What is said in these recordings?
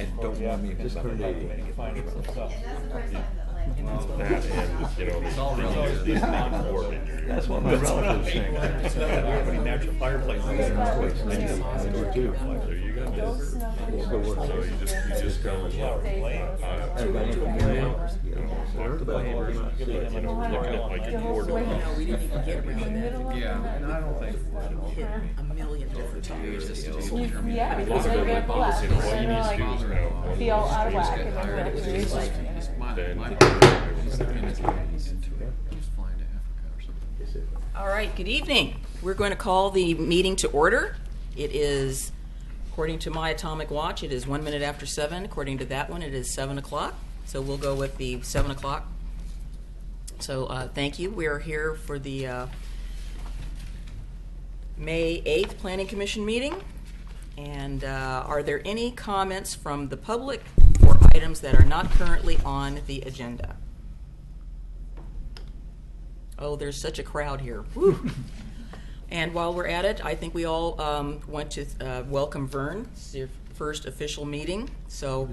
and don't want me to Just put it in. Find some stuff. That and, you know, these things coordinated. That's what my relatives think. Everybody natural fireplace. I do too. There you go. We'll go work So there. you just go and look. Everybody can hear me. Mark the flavors, you know, looking at like a quarter. No, we didn't even get around that. Yeah, and I don't think. Hit a million different times just to determine. Yeah, As long because as they everybody get follows, blessed. you know, all you need to do is Like, have one feel out of of whack those and then things back to that usual. then My you brother can- was flying to Africa or something. All right, good evening. We're going to call the meeting to order. It is, according to my atomic watch, it is 1 minute after 7. According to that one, it is 7 o'clock. So we'll go with the 7 o'clock. So thank you. We are here for the May 8th Planning Commission meeting. And are there any comments from the public for items that are not currently on the agenda? Oh, there's such a crowd here. Woo. And while we're at it, I think we all want to welcome Vern. It's your first official meeting. So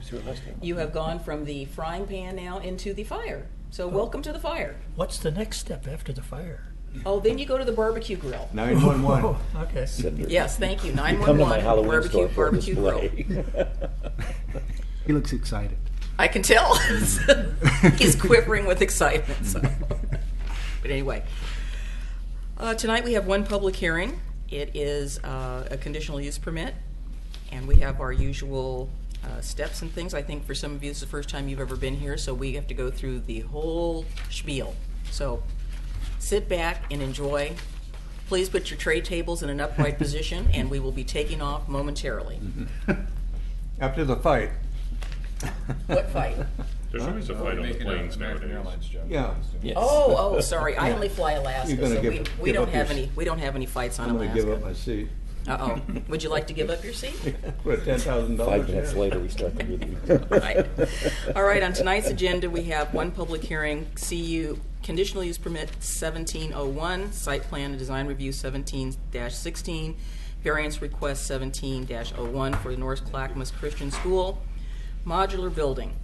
you have gone from the frying pan now into the fire. So welcome to the fire. What's the next step after the fire? Oh, then you go to the barbecue grill. 911. Oh, okay. Yes, thank you. Come to my 911 Halloween store barbecue for a grill. display. He looks excited. I can tell. He's quivering with excitement. So. But anyway, tonight we have one public hearing. It is a conditional use permit, and we have our usual steps and things. I think for some of you, it's the first time you've ever been here, so we have to go through the whole spiel. So sit back and enjoy. Please put your tray tables in an upright position, and we will be taking off momentarily. After the fight. What fight? There's always a fight on the Making planes American nowadays. Airlines joke. Yeah. Yes. Oh, sorry. I only fly Alaska, You're gonna so give we don't up have your- any. We don't have any fights on I'm going to give up Alaska. my seat. Uh-oh. Would you like to give up your seat? For a $10,000. 5 minutes later, we start the meeting. Right. All right, on tonight's agenda, we have one public hearing, CU Conditional Use Permit 1701, Site Plan and Design Review 17-16, Variance Request 17-01 for the North Clackamas Christian School Modular Building.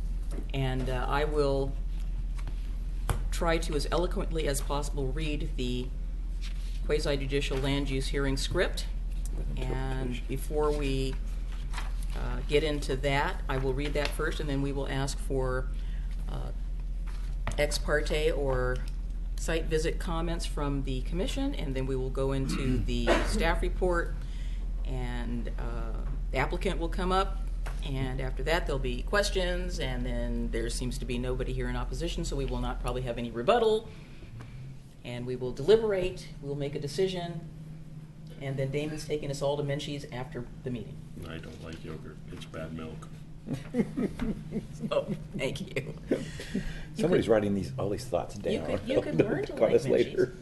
And I will try to, as eloquently as possible, read the quasi-judicial land use hearing script. And before we get into that, I will read that first, and then we will ask for ex parte or site visit comments from the commission, and then we will go into the staff report, and the applicant will come up, and after that there'll be questions, and then there seems to be nobody here in opposition, so we will not probably have any rebuttal, and we will deliberate, we'll make a decision, and then Damon's taking us all to Menchie's after the meeting. I don't like yogurt. It's bad milk. Oh, thank you. Somebody's writing all these thoughts down. You could learn to Call like us later.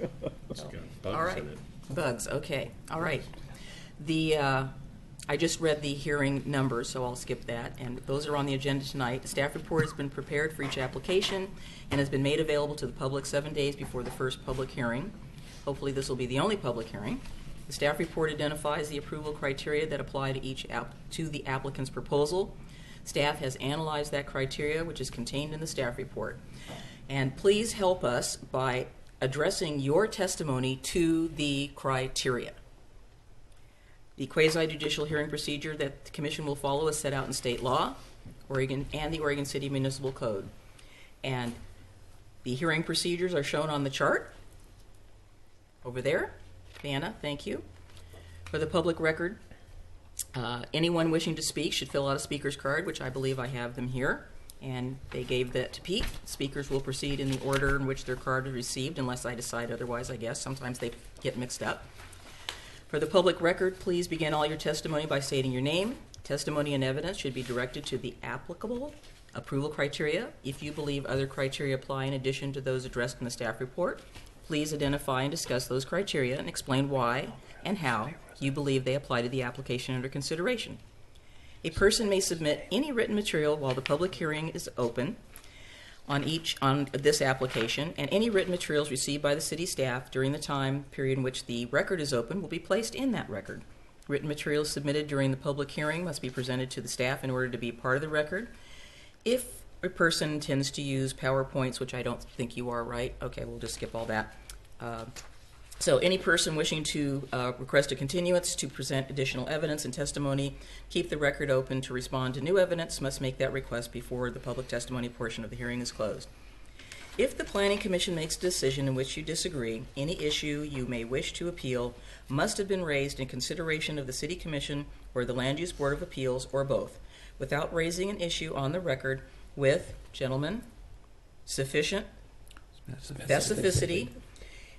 It's got bugs All right. in it. Bugs, okay. All right. I just read the hearing numbers, so I'll skip that. And those are on the agenda tonight. The staff report has been prepared for each application and has been made available to the public 7 days before the first public hearing. Hopefully this will be the only public hearing. The staff report identifies the approval criteria that apply to the applicant's proposal. Staff has analyzed that criteria, which is contained in the staff report. And please help us by addressing your testimony to the criteria. The quasi-judicial hearing procedure that the commission will follow is set out in state law, Oregon, and the Oregon City Municipal Code. And the hearing procedures are shown on the chart over there. Vanna, thank you. For the public record, anyone wishing to speak should fill out a speaker's card, which I believe I have them here. And they gave that to Pete. Speakers will proceed in the order in which their card is received, unless I decide otherwise, I guess. Sometimes they get mixed up. For the public record, please begin all your testimony by stating your name. Testimony and evidence should be directed to the applicable approval criteria. If you believe other criteria apply in addition to those addressed in the staff report, please identify and discuss those criteria and explain why and how you believe they apply to the application under consideration. A person may submit any written material while the public hearing is open on this application, and any written materials received by the city staff during the time period in which the record is open will be placed in that record. Written materials submitted during the public hearing must be presented to the staff in order to be part of the record. If a person intends to use PowerPoints, which I don't think you are, right? Okay, we'll just skip all that. So any person wishing to request a continuance to present additional evidence and testimony, keep the record open to respond to new evidence, must make that request before the public testimony portion of the hearing is closed. If the Planning Commission makes a decision in which you disagree, any issue you may wish to appeal must have been raised in consideration of the City Commission or the Land Use Board of Appeals, or both, without raising an issue on the record with, gentlemen, sufficient specificity,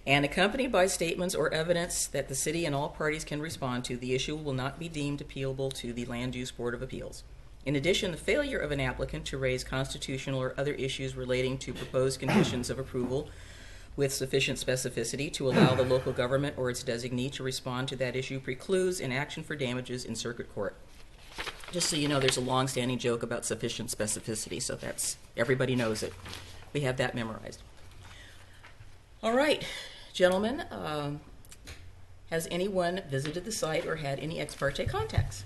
and accompanied by statements or evidence that the city and all parties can respond to, the issue will not be deemed appealable to the Land Use Board of Appeals. In addition, the failure of an applicant to raise constitutional or other issues relating to proposed conditions of approval with sufficient specificity to allow the local government or its designee to respond to that issue precludes an action for damages in circuit court. Just so you know, there's a long-standing joke about sufficient specificity, so that's, everybody knows it. We have that memorized. All right, gentlemen, has anyone visited the site or had any ex parte contacts?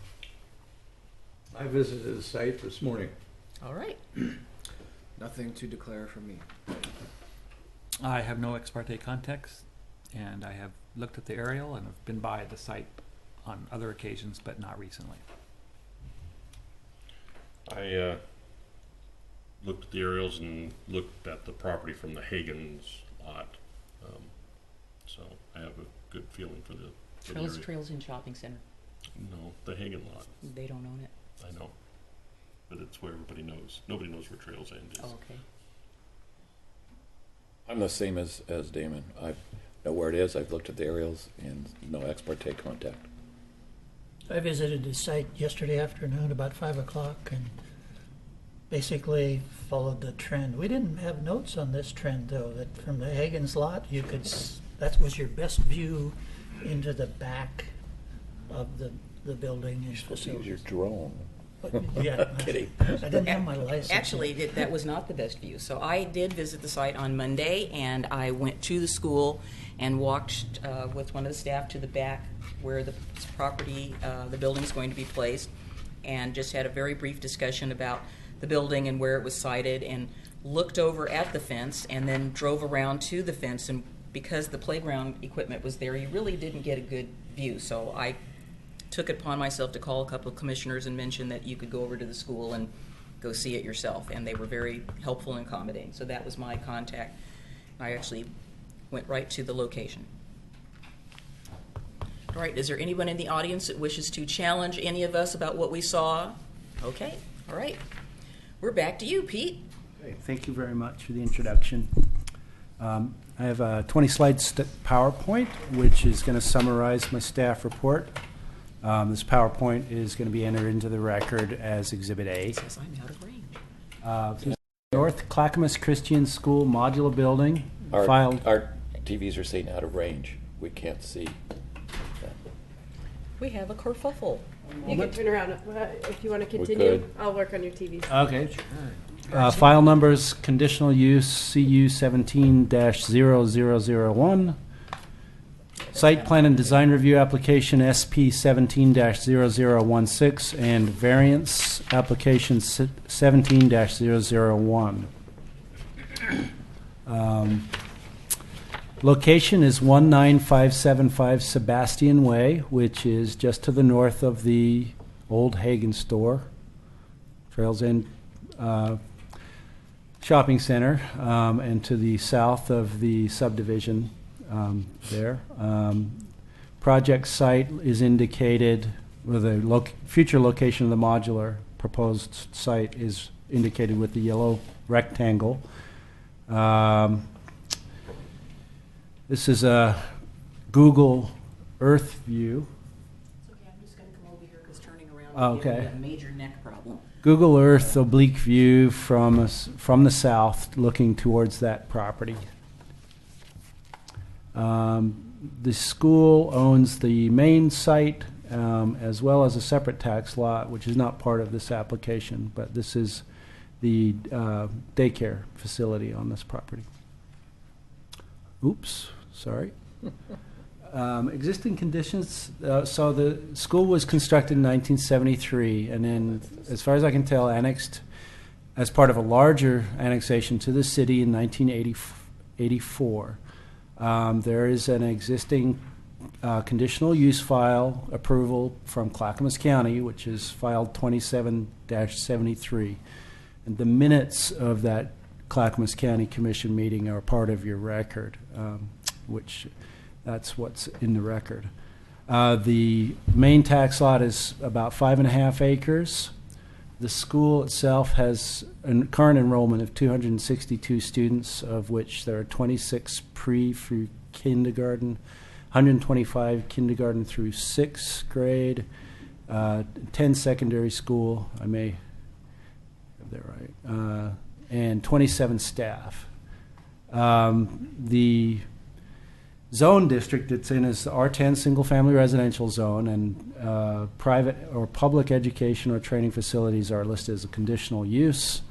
I visited the site this morning. All right. Nothing to declare from me. I have no ex parte contacts, and I have looked at the aerial and have been by the site on other occasions, but not recently. I looked at the aerials and looked at the property from the Hagen's lot. So I have a good feeling for the area. Trails in Shopping Center. No, the Hagen lot. They don't own it. I know. But it's where everybody knows. Nobody knows where Trails End is. Oh, okay. I'm the same as Damon. I know where it is. I've looked at the aerials and no ex parte contact. I visited the site yesterday afternoon about 5 o'clock and basically followed the trend. We didn't have notes on this trend, though, that from the Hagen's lot, you could, that was your best view into the back of the building and You're supposed to use your facilities. drone. But, yeah, Kidding. I didn't have my license. Actually, that was not the best view. So I did visit the site on Monday, and I went to the school and walked with one of the staff to the back where the property, the building's going to be placed, and just had a very brief discussion about the building and where it was sited, and looked over at the fence, and then drove around to the fence. And because the playground equipment was there, you really didn't get a good view. So I took it upon myself to call a couple of commissioners and mention that you could go over to the school and go see it yourself, and they were very helpful and accommodating. So that was my contact. I actually went right to the location. All right, is there anyone in the audience that wishes to challenge any of us about what we saw? Okay, all right. We're back to you, Pete. Okay, thank you very much for the introduction. I have a 20-slide PowerPoint, which is going to summarize my staff report. This PowerPoint is going to be entered into the record as Exhibit A. It says I'm out of range. North Clackamas Christian School Modular Building. Our filed. TVs are saying out of range. We can't see. We have a kerfuffle. You can turn around if you want to We continue. could. I'll work on your TV. Okay. File numbers, conditional use CU 17-0001. Site plan and design review application SP 17-0016 and variance application 17-001. Location is 19575 Sebastian Way, which is just to the north of the old Hagen store, Trails End Shopping Center, and to the south of the subdivision there. Project site is indicated, with the future location of the modular proposed site is indicated with the yellow rectangle. This is a Google Earth view. It's okay, I'm just going to come over here because turning around Okay. is a major neck problem. Google Earth oblique view from the south, looking towards that property. The school owns the main site as well as a separate tax lot, which is not part of this application, but this is the daycare facility on this property. Oops, sorry. Existing conditions, so the school was constructed in 1973, and then, as far as I can tell, annexed as part of a larger annexation to the city in 1984. There is an existing conditional use file approval from Clackamas County, which is filed 27-73. And the minutes of that Clackamas County Commission meeting are part of your record, which that's what's in the record. The main tax lot is about 5.5 acres. The school itself has a current enrollment of 262 students, of which there are 26 pre through kindergarten, 125 kindergarten through 6th grade, 10 secondary school, I may have that right, and 27 staff. The zone district it's in is the R10 single-family residential zone, and private or public education or training facilities are listed as a conditional use.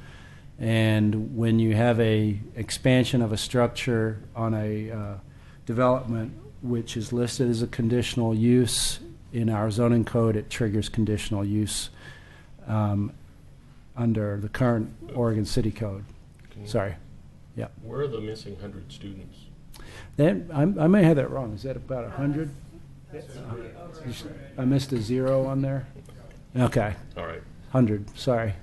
And when you have a expansion of a structure on a development which is listed as a conditional use in our zoning code, it triggers conditional use under the current Oregon City Code. Sorry. Yeah. Where are the missing 100 students? Then I may have that wrong. Is that about 100? I missed a 0 on there. Okay, All right. 100. Sorry.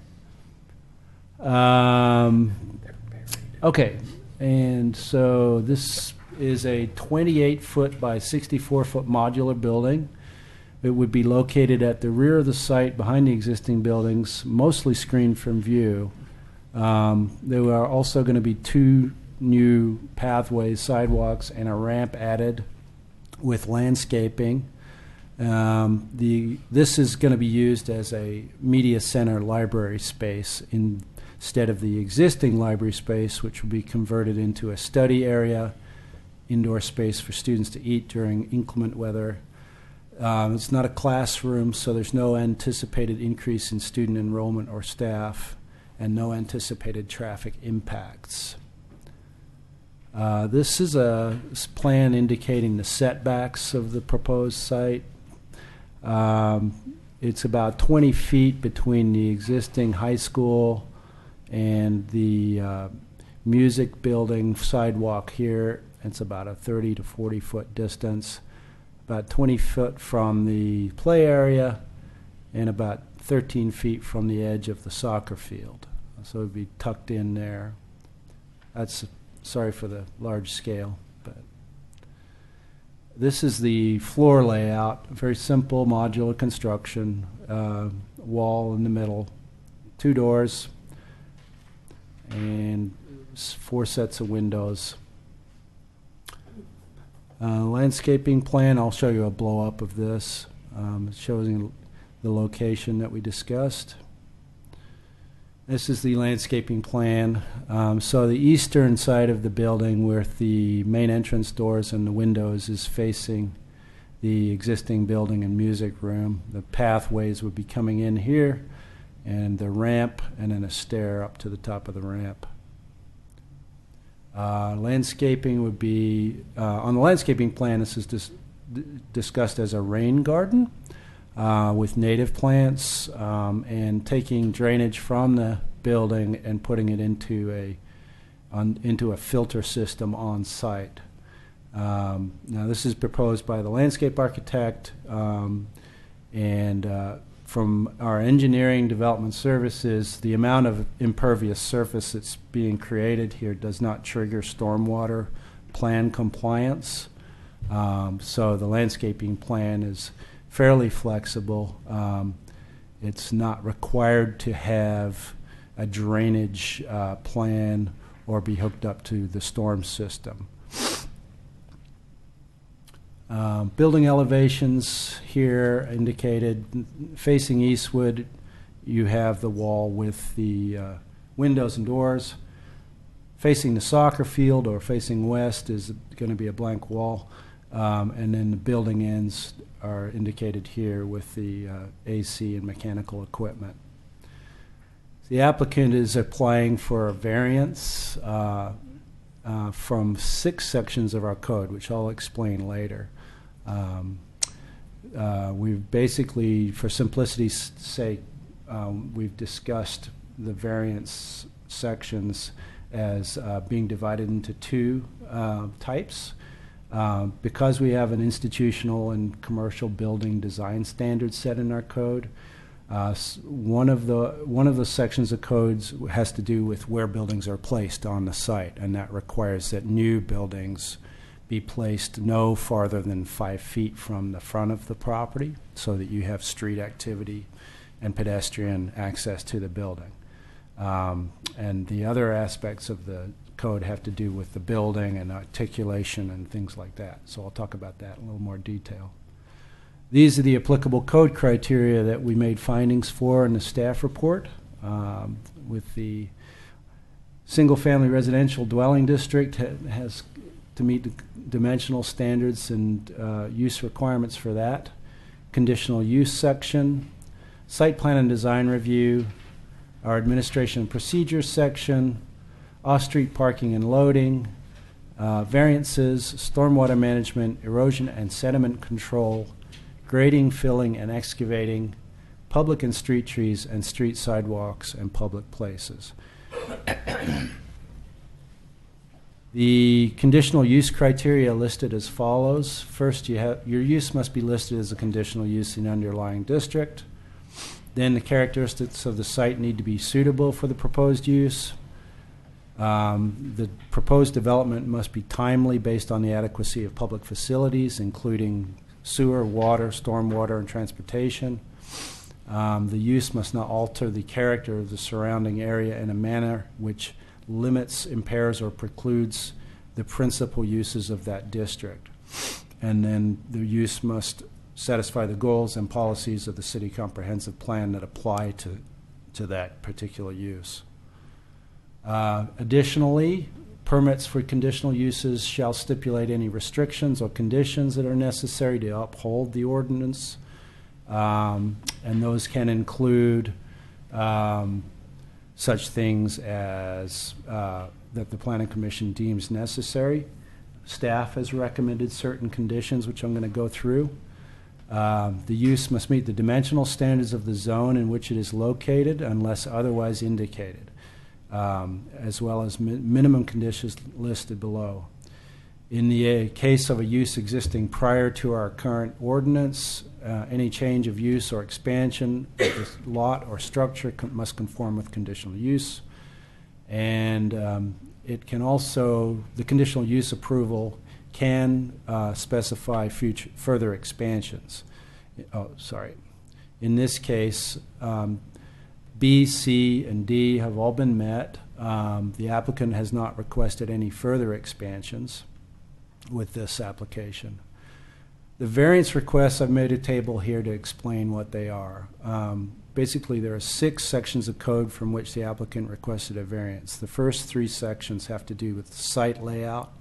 Okay, and so this is a 28-foot by 64-foot modular building. It would be located at the rear of the site, behind the existing buildings, mostly screened from view. There are also going to be 2 new pathways, sidewalks, and a ramp added with landscaping. This is going to be used as a media center library space instead of the existing library space, which will be converted into a study area, indoor space for students to eat during inclement weather. It's not a classroom, so there's no anticipated increase in student enrollment or staff, and no anticipated traffic impacts. This is a plan indicating the setbacks of the proposed site. It's about 20 feet between the existing high school and the music building sidewalk here. It's about a 30 to 40 foot distance, about 20 foot from the play area, and about 13 feet from the edge of the soccer field. So it would be tucked in there. That's sorry for the large scale, but this is the floor layout. Very simple modular construction. Wall in the middle, 2 doors, and 4 sets of windows. Landscaping plan, I'll show you a blow up of this. It shows you the location that we discussed. This is the landscaping plan. So the eastern side of the building, with the main entrance doors and the windows, is facing the existing building and music room. The pathways would be coming in here, and the ramp, and then a stair up to the top of the ramp. Landscaping would be, on the landscaping plan, this is discussed as a rain garden. With native plants, and taking drainage from the building and putting it into a filter system on site. Now this is proposed by the landscape architect, and from our engineering development services, the amount of impervious surface that's being created here does not trigger stormwater plan compliance. So the landscaping plan is fairly flexible. It's not required to have a drainage plan or be hooked up to the storm system. Building elevations here indicated. Facing eastward, you have the wall with the windows and doors. Facing the soccer field or facing west is going to be a blank wall. And then the building ends are indicated here with the AC and mechanical equipment. The applicant is applying for a variance from 6 sections of our code, which I'll explain later. We've basically, for simplicity's sake, we've discussed the variance sections as being divided into two types. Because we have an institutional and commercial building design standard set in our code, one of the sections of codes has to do with where buildings are placed on the site, and that requires that new buildings be placed no farther than 5 feet from the front of the property, so that you have street activity and pedestrian access to the building. And the other aspects of the code have to do with the building and articulation and things like that. So I'll talk about that in a little more detail. These are the applicable code criteria that we made findings for in the staff report. With the single-family residential dwelling district has to meet the dimensional standards and use requirements for that. Conditional use section, site plan and design review, our administration and procedures section, off-street parking and loading, variances, stormwater management, erosion and sediment control, grading, filling, and excavating, public and street trees, and street sidewalks and public places. The conditional use criteria listed as follows. First, your use must be listed as a conditional use in the underlying district. Then the characteristics of the site need to be suitable for the proposed use. The proposed development must be timely based on the adequacy of public facilities, including sewer, water, stormwater, and transportation. The use must not alter the character of the surrounding area in a manner which limits, impairs, or precludes the principal uses of that district. And then the use must satisfy the goals and policies of the city comprehensive plan that apply to that particular use. Additionally, permits for conditional uses shall stipulate any restrictions or conditions that are necessary to uphold the ordinance. And those can include such things as that the Planning Commission deems necessary. Staff has recommended certain conditions, which I'm going to go through. The use must meet the dimensional standards of the zone in which it is located unless otherwise indicated, as well as minimum conditions listed below. In the case of a use existing prior to our current ordinance, any change of use or expansion of this lot or structure must conform with conditional use. And it can also, the conditional use approval can specify further expansions. In this case, B, C, and D have all been met. The applicant has not requested any further expansions with this application. The variance requests, I've made a table here to explain what they are. Basically, there are 6 sections of code from which the applicant requested a variance. The first 3 sections have to do with the site layout,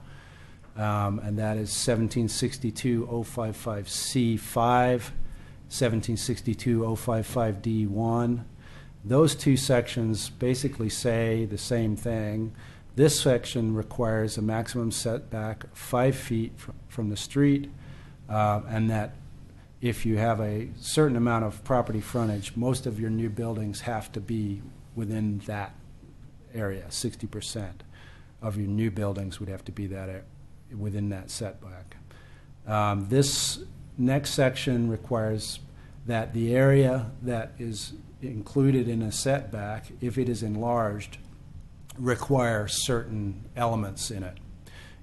and that is 1762-055C5, 1762-055D1. Those 2 sections basically say the same thing. This section requires a maximum setback of 5 feet from the street, and that if you have a certain amount of property frontage, most of your new buildings have to be within that area. 60% of your new buildings would have to be within that setback. This next section requires that the area that is included in a setback, if it is enlarged, require certain elements in it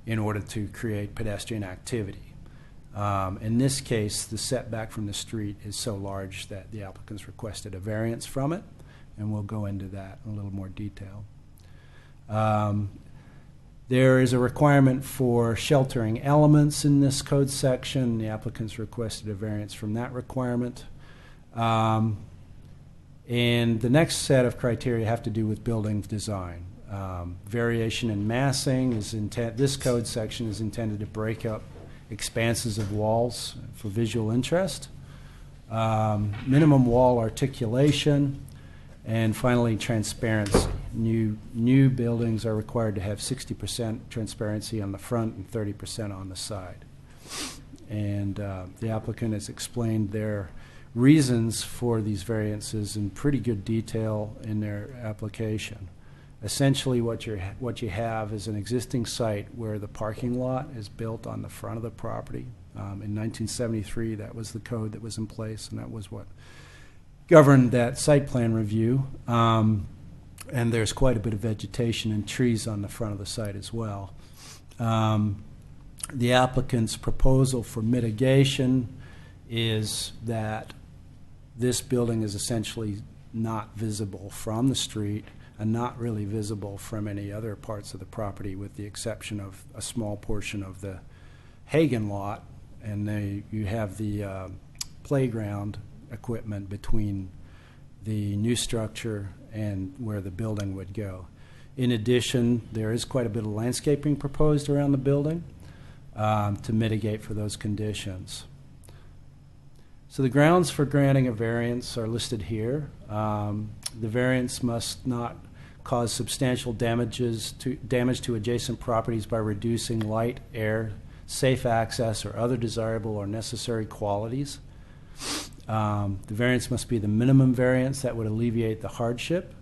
in order to create pedestrian activity. In this case, the setback from the street is so large that the applicants requested a variance from it, and we'll go into that in a little more detail. There is a requirement for sheltering elements in this code section. The applicants requested a variance from that requirement. And the next set of criteria have to do with building design. Variation in massing is this code section is intended to break up expanses of walls for visual interest. Minimum wall articulation, and finally transparency. New buildings are required to have 60% transparency on the front and 30% on the side. and the applicant has explained their reasons for these variances in pretty good detail in their application. Essentially, what you have is an existing site where the parking lot is built on the front of the property. In 1973, that was the code that was in place, and that was what governed that site plan review. And there's quite a bit of vegetation and trees on the front of the site as well. The applicant's proposal for mitigation is that this building is essentially not visible from the street and not really visible from any other parts of the property, with the exception of a small portion of the Hagen lot, and you have the playground equipment between the new structure and where the building would go. In addition, there is quite a bit of landscaping proposed around the building to mitigate for those conditions. So the grounds for granting a variance are listed here. The variance must not cause substantial damage to adjacent properties by reducing light, air, safe access, or other desirable or necessary qualities. The variance must be the minimum variance that would alleviate the hardship.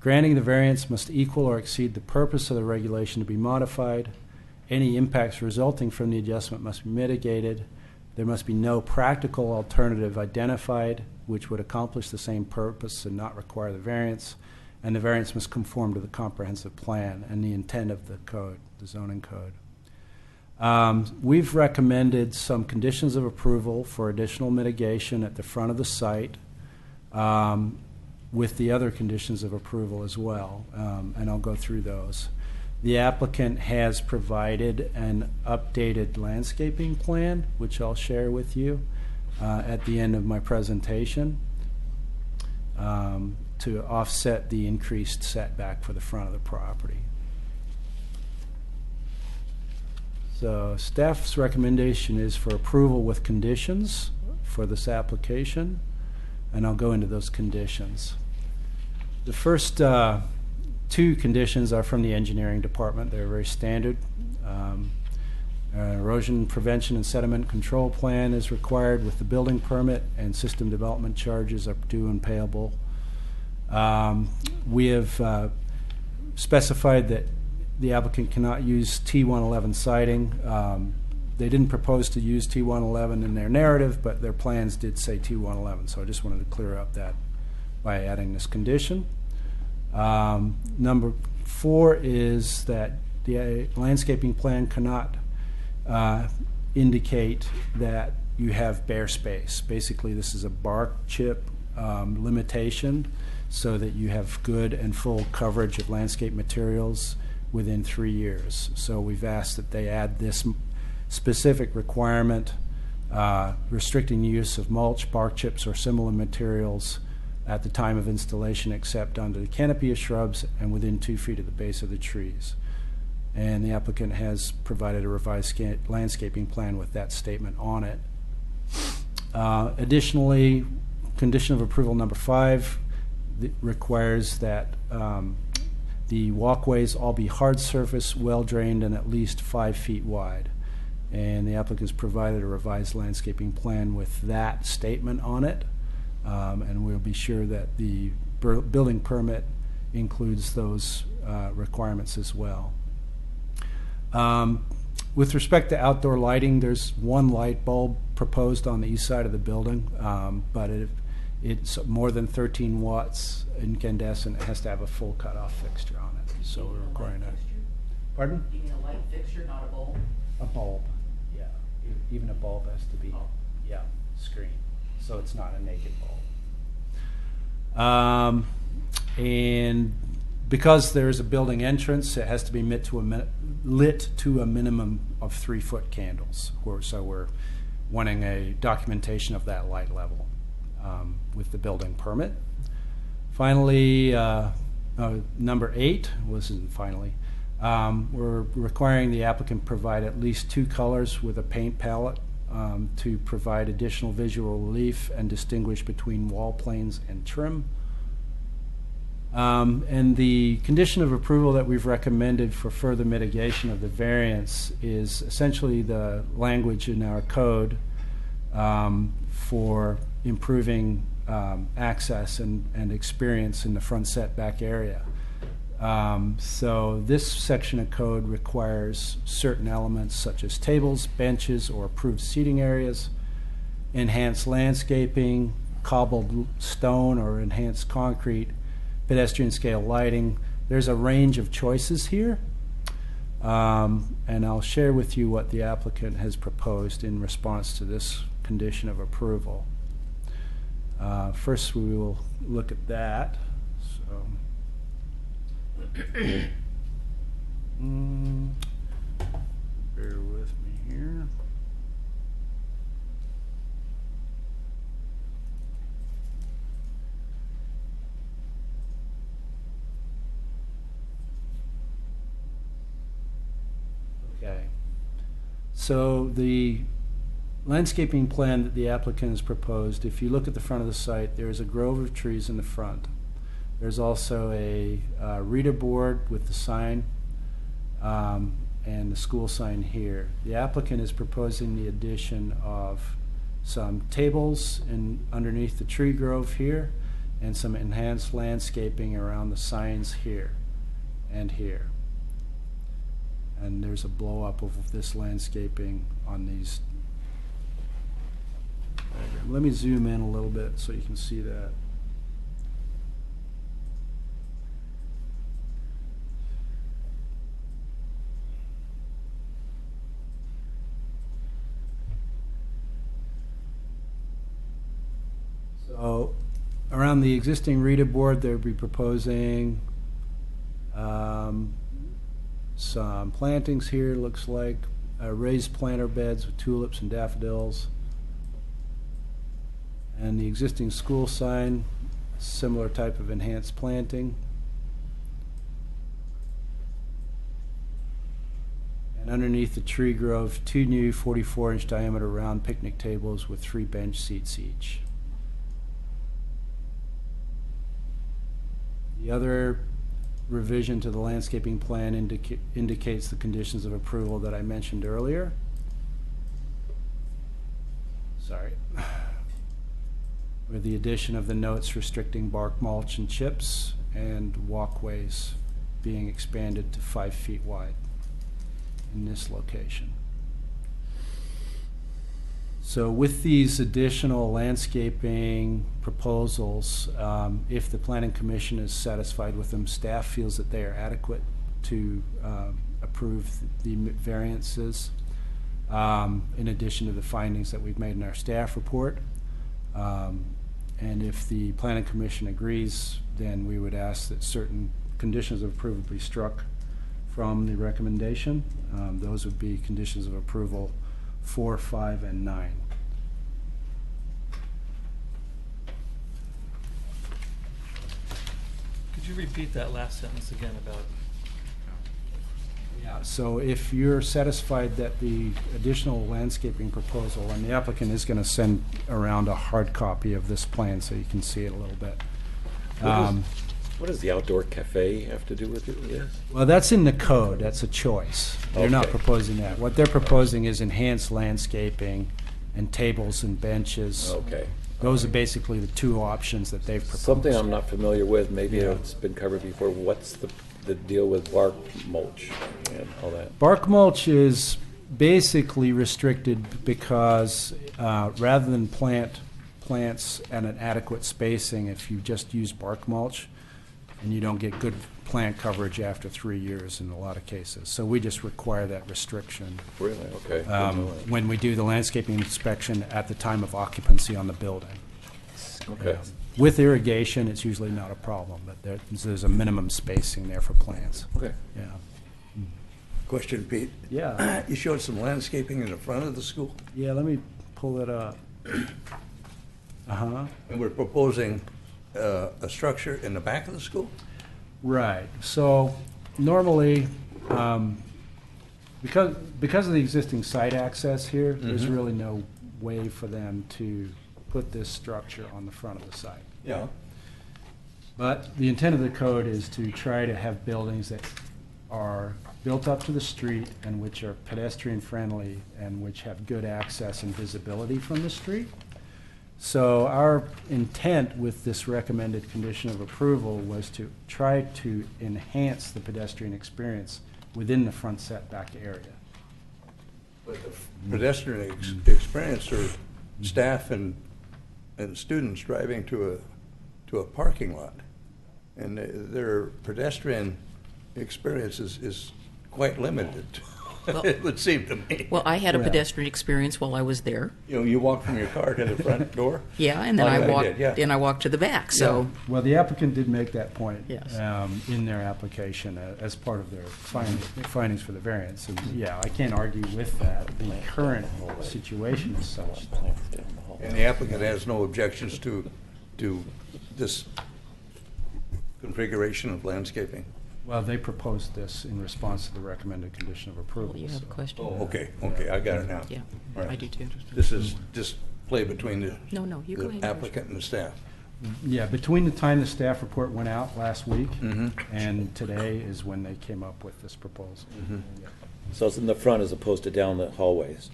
Granting the variance must equal or exceed the purpose of the regulation to be modified. Any impacts resulting from the adjustment must be mitigated. There must be no practical alternative identified which would accomplish the same purpose and not require the variance. And the variance must conform to the comprehensive plan and the intent of the code, the zoning code. We've recommended some conditions of approval for additional mitigation at the front of the site, with the other conditions of approval as well, and I'll go through those. The applicant has provided an updated landscaping plan, which I'll share with you at the end of my presentation, to offset the increased setback for the front of the property. So staff's recommendation is for approval with conditions for this application, and I'll go into those conditions. The first two conditions are from the engineering department. They're very standard. Erosion prevention and sediment control plan is required with the building permit, and system development charges are due and payable. We have specified that the applicant cannot use T111 siding. They didn't propose to use T111 in their narrative, but their plans did say T111, so I just wanted to clear up that by adding this condition. Number 4 is that the landscaping plan cannot indicate that you have bare space. Basically, this is a bark chip limitation, so that you have good and full coverage of landscape materials within 3 years. So we've asked that they add this specific requirement, restricting use of mulch, bark chips, or similar materials at the time of installation, except under the canopy of shrubs and within 2 feet of the base of the trees. And the applicant has provided a revised landscaping plan with that statement on it. Additionally, condition of approval number 5 requires that the walkways all be hard surface, well drained, and at least 5 feet wide. And the applicant's provided a revised landscaping plan with that statement on it. And we'll be sure that the building permit includes those requirements as well. With respect to outdoor lighting, there's one light bulb proposed on the east side of the building, but it's more than 13 watts incandescent. It has to have a full cutoff fixture on it, so we're requiring that. Pardon? You mean a light fixture, not a bulb? A bulb, yeah. Even a bulb has to be, yeah, screened, so it's not a naked bulb. And because there is a building entrance, it has to be lit to a minimum of 3-foot candles. So we're wanting a documentation of that light level with the building permit. Finally, number 8 wasn't finally. We're requiring the applicant provide at least 2 colors with a paint palette to provide additional visual relief and distinguish between wall planes and trim. And the condition of approval that we've recommended for further mitigation of the variance is essentially the language in our code for improving access and experience in the front setback area. So this section of code requires certain elements such as tables, benches, or approved seating areas, enhanced landscaping, cobbled stone or enhanced concrete, pedestrian scale lighting. There's a range of choices here, and I'll share with you what the applicant has proposed in response to this condition of approval. First, we will look at that. So, bear with me here. Okay. So the landscaping plan that the applicant has proposed, if you look at the front of the site, there is a grove of trees in the front. There's also a reader board with the sign and the school sign here. The applicant is proposing the addition of some tables underneath the tree grove here and some enhanced landscaping around the signs here and here. And there's a blow up of this landscaping on these diagrams. Let me zoom in a little bit so you can see that. So around the existing reader board, they'll be proposing some plantings here, looks like raised planter beds with tulips and daffodils. And the existing school sign, similar type of enhanced planting. And underneath the tree grove, 2 new 44-inch diameter round picnic tables with 3 bench seats each. The other revision to the landscaping plan indicates the conditions of approval that I mentioned earlier. Sorry. With the addition of the notes restricting bark mulch and chips and walkways being expanded to 5 feet wide in this location. So with these additional landscaping proposals, if the Planning Commission is satisfied with them, staff feels that they are adequate to approve the variances, in addition to the findings that we've made in our staff report. And if the Planning Commission agrees, then we would ask that certain conditions of approval be struck from the recommendation. Those would be conditions of approval 4, 5, and 9. Could you repeat that last sentence again about? Yeah, so if you're satisfied that the additional landscaping proposal, and the applicant is going to send around a hard copy of this plan so you can see it a little bit. What does the outdoor cafe have to do with it? Yes. Well, that's in the code. That's a choice. They're not Okay. proposing that. What they're proposing is enhanced landscaping and tables and benches. Okay. Those are basically the 2 options that they've proposed. Something I'm not familiar with, maybe Yeah. it's been covered before. What's the deal with bark mulch and all that? Bark mulch is basically restricted because rather than plant plants at an adequate spacing, if you just use bark mulch, and you don't get good plant coverage after 3 years in a lot of cases. So we just require that restriction Really? Okay. when we do the landscaping inspection at the time of occupancy on the building. Okay. With irrigation, it's usually not a problem, but there's a minimum spacing there for plants. Okay. Yeah. Question, Pete. Yeah. You showed some landscaping in the front of the school, Yeah, let me pull it up. Uh-huh. and we're proposing a structure in the back of the school? Right. So normally, because of the existing site access here, there's really no way for them to put this structure on the front of the site. Yeah. But the intent of the code is to try to have buildings that are built up to the street and which are pedestrian friendly and which have good access and visibility from the street. So our intent with this recommended condition of approval was to try to enhance the pedestrian experience within the front setback area. But the pedestrian experience are staff and students driving to a parking lot. And their pedestrian experience is quite limited, Well- it would seem to me. Well, I had a Well- pedestrian experience while I was there. You know, you walk from your car to the front door? Yeah, and then Oh, I yeah, I walked, did, yeah. and I walked to the back, so. Well, the applicant did make that point. Yes. In their application as part of their findings for the variance. And yeah, I can't argue with that. The current situation is such. And the applicant has no objections to this configuration of landscaping? Well, they proposed this in response to the recommended condition of approval. You have a so- question? Oh, okay, I got it now. Yeah, Right. I do too. This is just play between the No, you go the ahead. applicant and the staff. Yeah, between the time the staff report went out last week Mhm. and today is when they came up with this proposal. So it's in the front as opposed to down the hallways.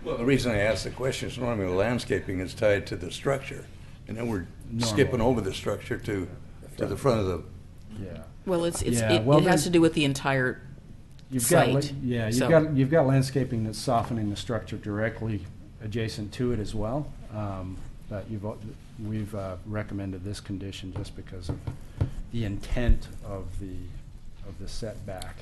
Well, the reason I asked the question is normally landscaping is tied to the structure, and then we're skipping over the structure to the front of the, Yeah. Well, Yeah, well, it has then- to do with the entire You've got, site. yeah, so- you've got landscaping that's softening the structure directly adjacent to it as well. But we've recommended this condition just because of the intent of the setback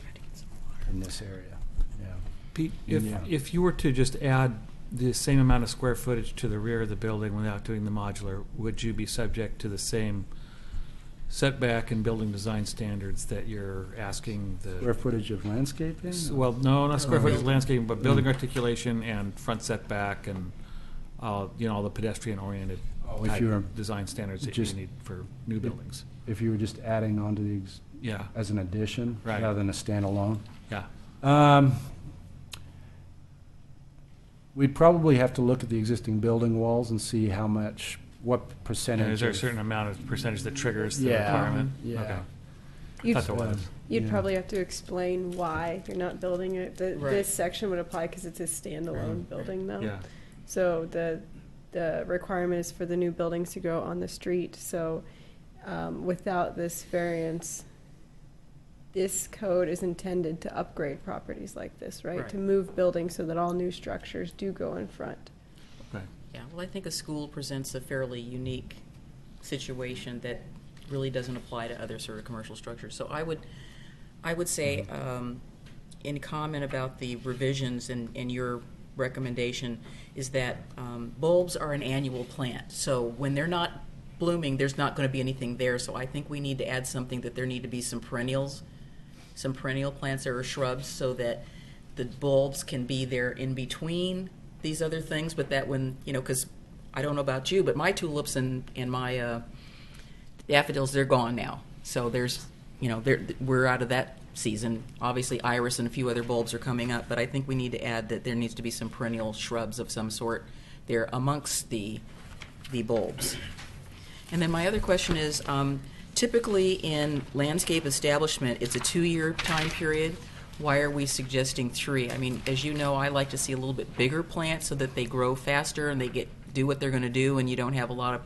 in this area. Yeah. Pete, Yeah. if you were to just add the same amount of square footage to the rear of the building without doing the modular, would you be subject to the same setback and building design standards that you're asking Square the? footage of landscaping? Well, no, not square footage of landscaping, but building Mm. articulation and front setback and, all the pedestrian-oriented Oh, if type you were design standards that you just- need for new buildings. If you were just adding on to the, Yeah, as an addition, Right. rather than a standalone? yeah. We'd probably have to look at the existing building walls and see what percentage. And is there a of- certain amount of percentage that triggers the Yeah, requirement? yeah. Okay. You'd, Thought there was. you'd Yeah. probably have to explain why you're not building it. Right. This section would apply because it's a standalone building though. Yeah. So the requirement is for the new buildings to go on the street. So without this variance, this code is intended to upgrade properties like this, right? Right. To move buildings so that all new structures do go in front. Okay. Yeah, well, I think a school presents a fairly unique situation that really doesn't apply to other sort of commercial structures. So I would say, in comment about the revisions and your recommendation, is that bulbs are an annual plant. So when they're not blooming, there's not going to be anything there. So I think we need to add something that there need to be some perennial plants or shrubs so that the bulbs can be there in between these other things, but that when, because I don't know about you, but my tulips and my daffodils, they're gone now. So there's, we're out of that season. Obviously, iris and a few other bulbs are coming up, but I think we need to add that there needs to be some perennial shrubs of some sort there amongst the bulbs. And then my other question is, typically in landscape establishment, it's a 2-year time period. Why are we suggesting 3? I mean, as you know, I like to see a little bit bigger plants so that they grow faster and they do what they're going to do, and you don't have a lot of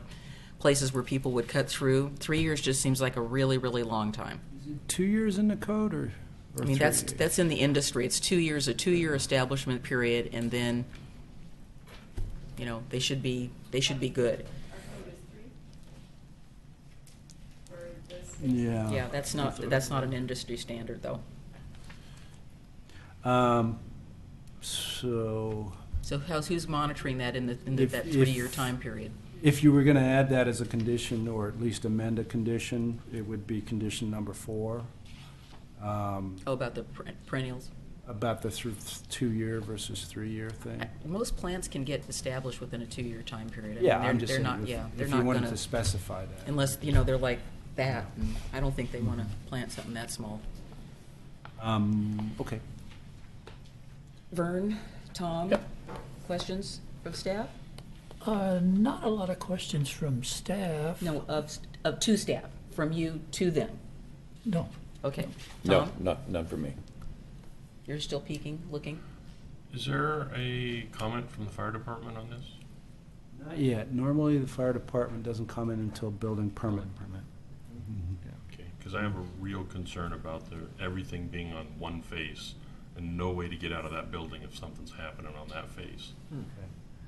places where people would cut through. 3 years just seems like a really, really long time. 2 years in the code or I mean, 3 that's in the industry. It's 2 years, a 2-year establishment period, and then, they should be good. Yeah. Yeah, that's not an industry standard though. So So who's monitoring that in If- that if- 3-year time period? if you were going to add that as a condition, or at least amend a condition, it would be condition number 4. Oh, about the perennials? About the 2-year versus 3-year thing. Most plants can get established within a 2-year time period. I Yeah, mean, I'm just they're saying, not, if- yeah, they're if not you wanted gonna, to specify that. unless, they're like that. And I don't think they want to plant something that small. Okay. Vern, Tom, questions from staff? Not a lot of questions from staff. No, To staff, from you to them? No. Okay. No, Tom, none for me. you're still peeking, looking? Is there a comment from the fire department on this? Not yet. Normally, the fire department doesn't comment until building permit. Okay, because I have a real concern about everything being on one face and no way to get out of that building if something's happening on that face.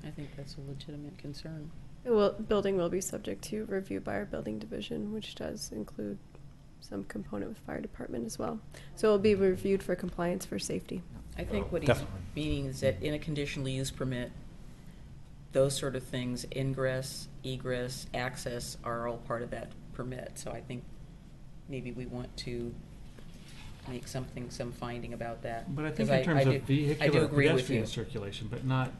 I think that's a legitimate concern. Building will be subject to review by our building division, which does include some component with fire department as well. So it will be reviewed for compliance for safety. I think what he's Definitely. meaning is that in a conditional use permit, those sort of things, ingress, egress, access, are all part of that permit. So I think maybe we want to make some finding about that. But I think 'Cause in terms I of do vehicular agree with pedestrian you. circulation, but not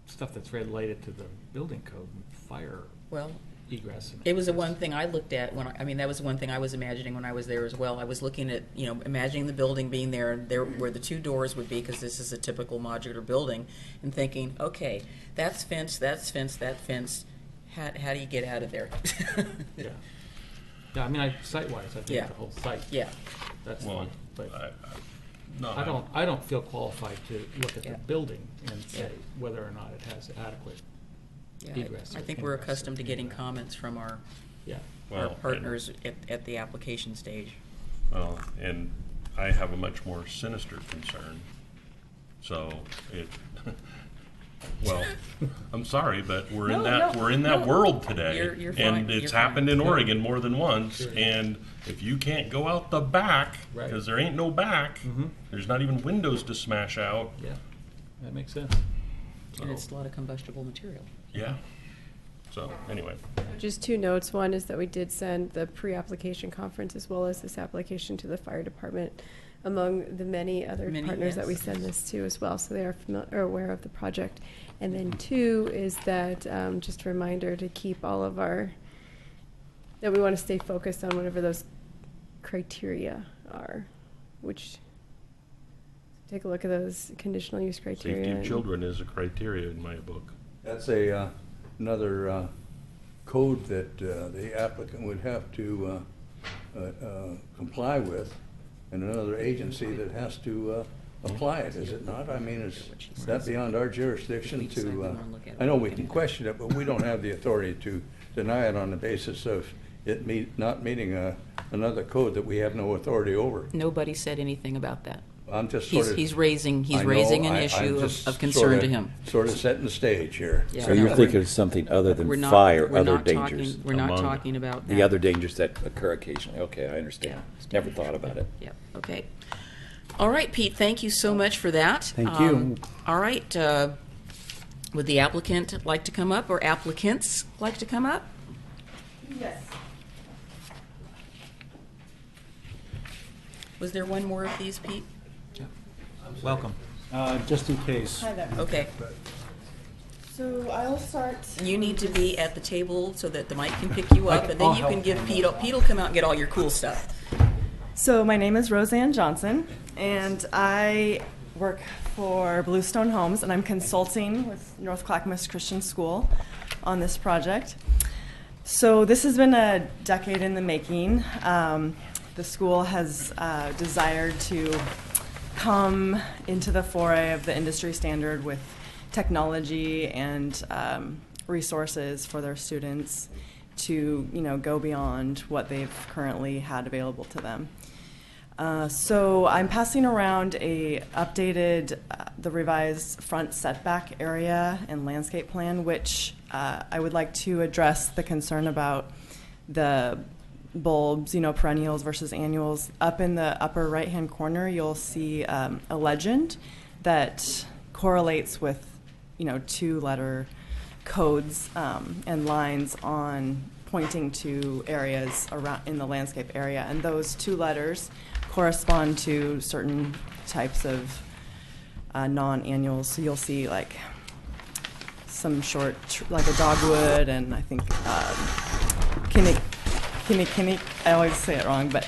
stuff that's related to the building code and fire Well, egress. and it was the egress. one thing I looked at that was the one thing I was imagining when I was there as well. I was looking at, imagining the building being there, and there where the two doors would be, because this is a typical modular building, and thinking, okay, that's fenced, that fence. How do you get out of there? Yeah. Yeah, I mean, site-wise, I think Yeah. the whole site, Yeah. that's Well, fine. But no, I don't feel qualified to look at the Yeah. building and say Yeah. whether or not it has adequate Yeah, egress. I or think we're ingress or accustomed to getting egress. comments from our Yeah. Well, partners at the application stage. Well, and I have a much more sinister concern. So well, I'm sorry, but we're in that world today. You're fine, and it's you're fine. happened in Oregon more than once. Sure. And if you can't go out the back, Right. because there ain't no back, Mhm. there's not even windows to smash out. Yeah, that makes sense. And it's a lot of combustible material. Yeah. So anyway, Just two notes. One is that we did send the pre-application conference as well as this application to the fire department, among the many other partners that we yes. send this to as well, so they are aware of the project. And then two is that, just a reminder to keep all of that we want to stay focused on whatever those criteria are, which, take a look at those conditional use criteria. safety of and- children is a criteria in my book. That's another code that the applicant would have to comply with, and another agency that has to apply it, is it not? I mean, is that beyond our jurisdiction to, I know we can question it, but we don't have the authority to deny it on the basis of it not meeting another code that we have no authority over. Nobody said anything about that. I'm just sort of. He's raising I know, an I'm issue just of concern to him. Sort of setting the stage here. Yeah. So you're No, thinking of something other than We're not- fire, we're other not dangers? talking- We're not Among- talking about that. The other dangers that occur occasionally. Okay, I understand. Yeah. Never thought about it. Yep, okay. All right, Pete, thank you so much for that. Thank you. All right, would the applicant like to come up, or applicants like to come up? Yes. Was there one more of these, Pete? Welcome. Just in case. Hi there. Okay. So I'll start. You need to be at the table so that the mic can pick you up, and then I'll you can help. give Pete will come out and get all your cool stuff. So my name is Roseanne Johnson, and I work for Bluestone Homes, and I'm consulting with North Clackamas Christian School on this project. So this has been a decade in the making. The school has desired to come into the foray of the industry standard with technology and resources for their students to, go beyond what they've currently had available to them. So I'm passing around a updated, the revised front setback area and landscape plan, which I would like to address the concern about the bulbs, perennials versus annuals. Up in the upper right-hand corner, you'll see a legend that correlates with, two-letter codes and lines on pointing to areas around in the landscape area, and those two letters correspond to certain types of non-annuals. So you'll see like some short, like a dogwood, and I think kinnikinnick. I always say it wrong, but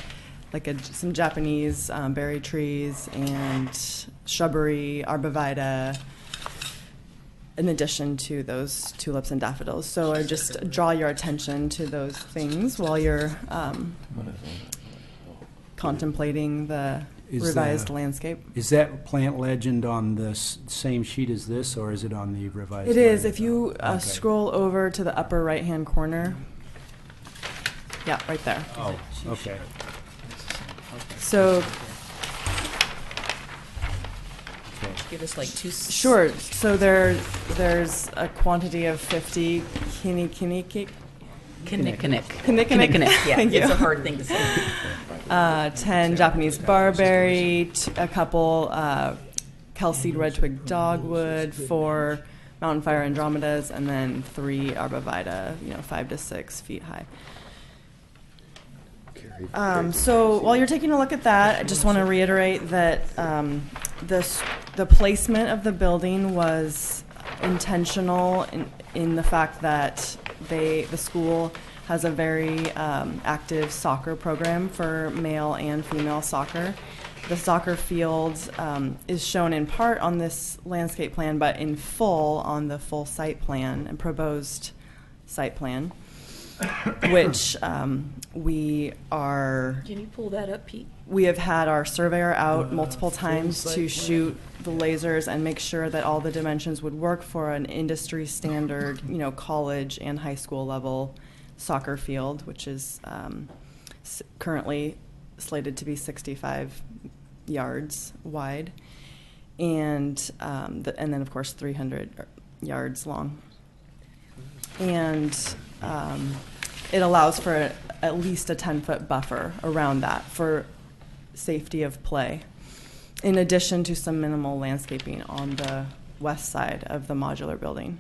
like some Japanese berry trees and shrubbery, arborvitae, in addition to those tulips and daffodils. So I just draw your attention to those things while you're contemplating the Is, revised landscape. Is that plant legend on the same sheet as this, or is it on the revised? It is. legend? If you Okay. scroll over to the upper right-hand corner. Yeah, right there. Oh, okay. So, Give us like two. sure. So there's a quantity of 50 kinnikinnick. Kinnikinnick. Kinnikinnick. Yeah, Thank you. it's a hard thing to say. 10 Japanese barberry, a couple Kelseed red twig dogwood, 4 mountain fire andromedas, and then 3 arbovita, 5 to 6 feet high. So while you're taking a look at that, I just want to reiterate that the placement of the building was intentional in the fact that the school has a very active soccer program for male and female soccer. The soccer field is shown in part on this landscape plan, but in full on the full site plan and proposed site plan, which we are. Can you pull that up, Pete? We have had our surveyor out multiple times to shoot the lasers and make sure that all the dimensions would work for an industry standard, college and high school level soccer field, which is currently slated to be 65 yards wide, and then of course 300 yards long. And it allows for at least a 10-foot buffer around that for safety of play, in addition to some minimal landscaping on the west side of the modular building.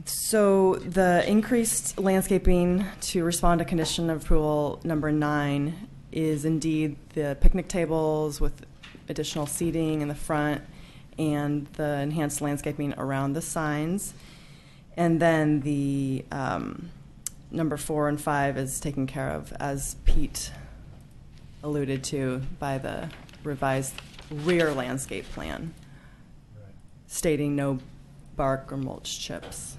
So the increased landscaping to respond to condition of approval number 9 is indeed the picnic tables with additional seating in the front and the enhanced landscaping around the signs. And then the number 4 and 5 is taken care of, as Pete alluded to, by the revised rear landscape plan, stating no bark or mulch chips.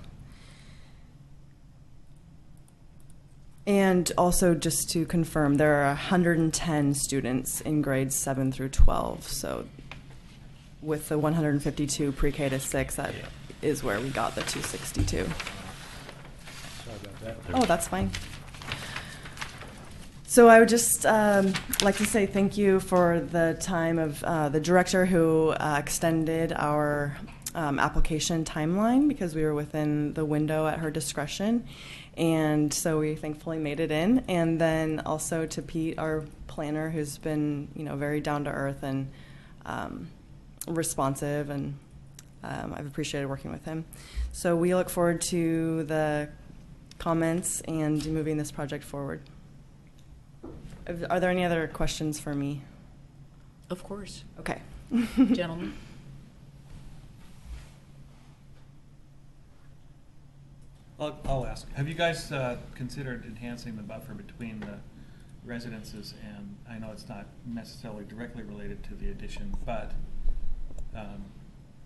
And also, just to confirm, there are 110 students in grades 7 through 12. So with the 152 pre-K to 6, that is where we got the 262. Sorry about that. Oh, that's fine. So I would just like to say thank you for the time of the director who extended our application timeline because we were within the window at her discretion. And so we thankfully made it in. And then also to Pete, our planner, who's been, very down to earth and responsive, and I've appreciated working with him. So we look forward to the comments and moving this project forward. Are there any other questions for me? Of course. Okay. Gentlemen? I'll ask. Have you guys considered enhancing the buffer between the residences? And I know it's not necessarily directly related to the addition, but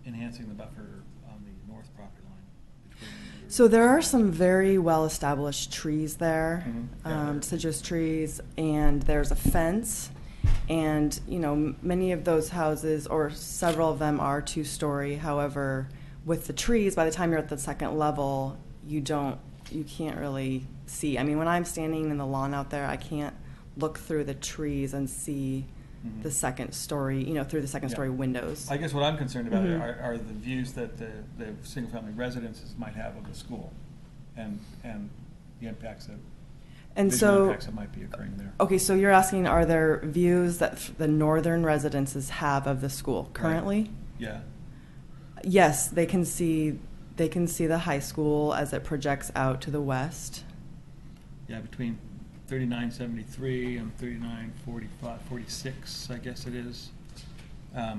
enhancing the buffer on the north property line between the So there are some very well-established trees there, Yeah. deciduous trees, and there's a fence. And, many of those houses, or several of them, are 2-story. However, with the trees, by the time you're at the second level, you can't really see. I mean, when I'm standing in the lawn out there, I can't look through the trees and see the second story, through the second story windows. I guess what I'm concerned about are the views that the single-family residences might have of the school, and the impacts that visual impacts that might be occurring there. Okay, so you're asking, are there views that the northern residences have of the school currently? Yeah. Yes, they can see the high school as it projects out to the west. Yeah, between 3973 and 3946, I guess it is. I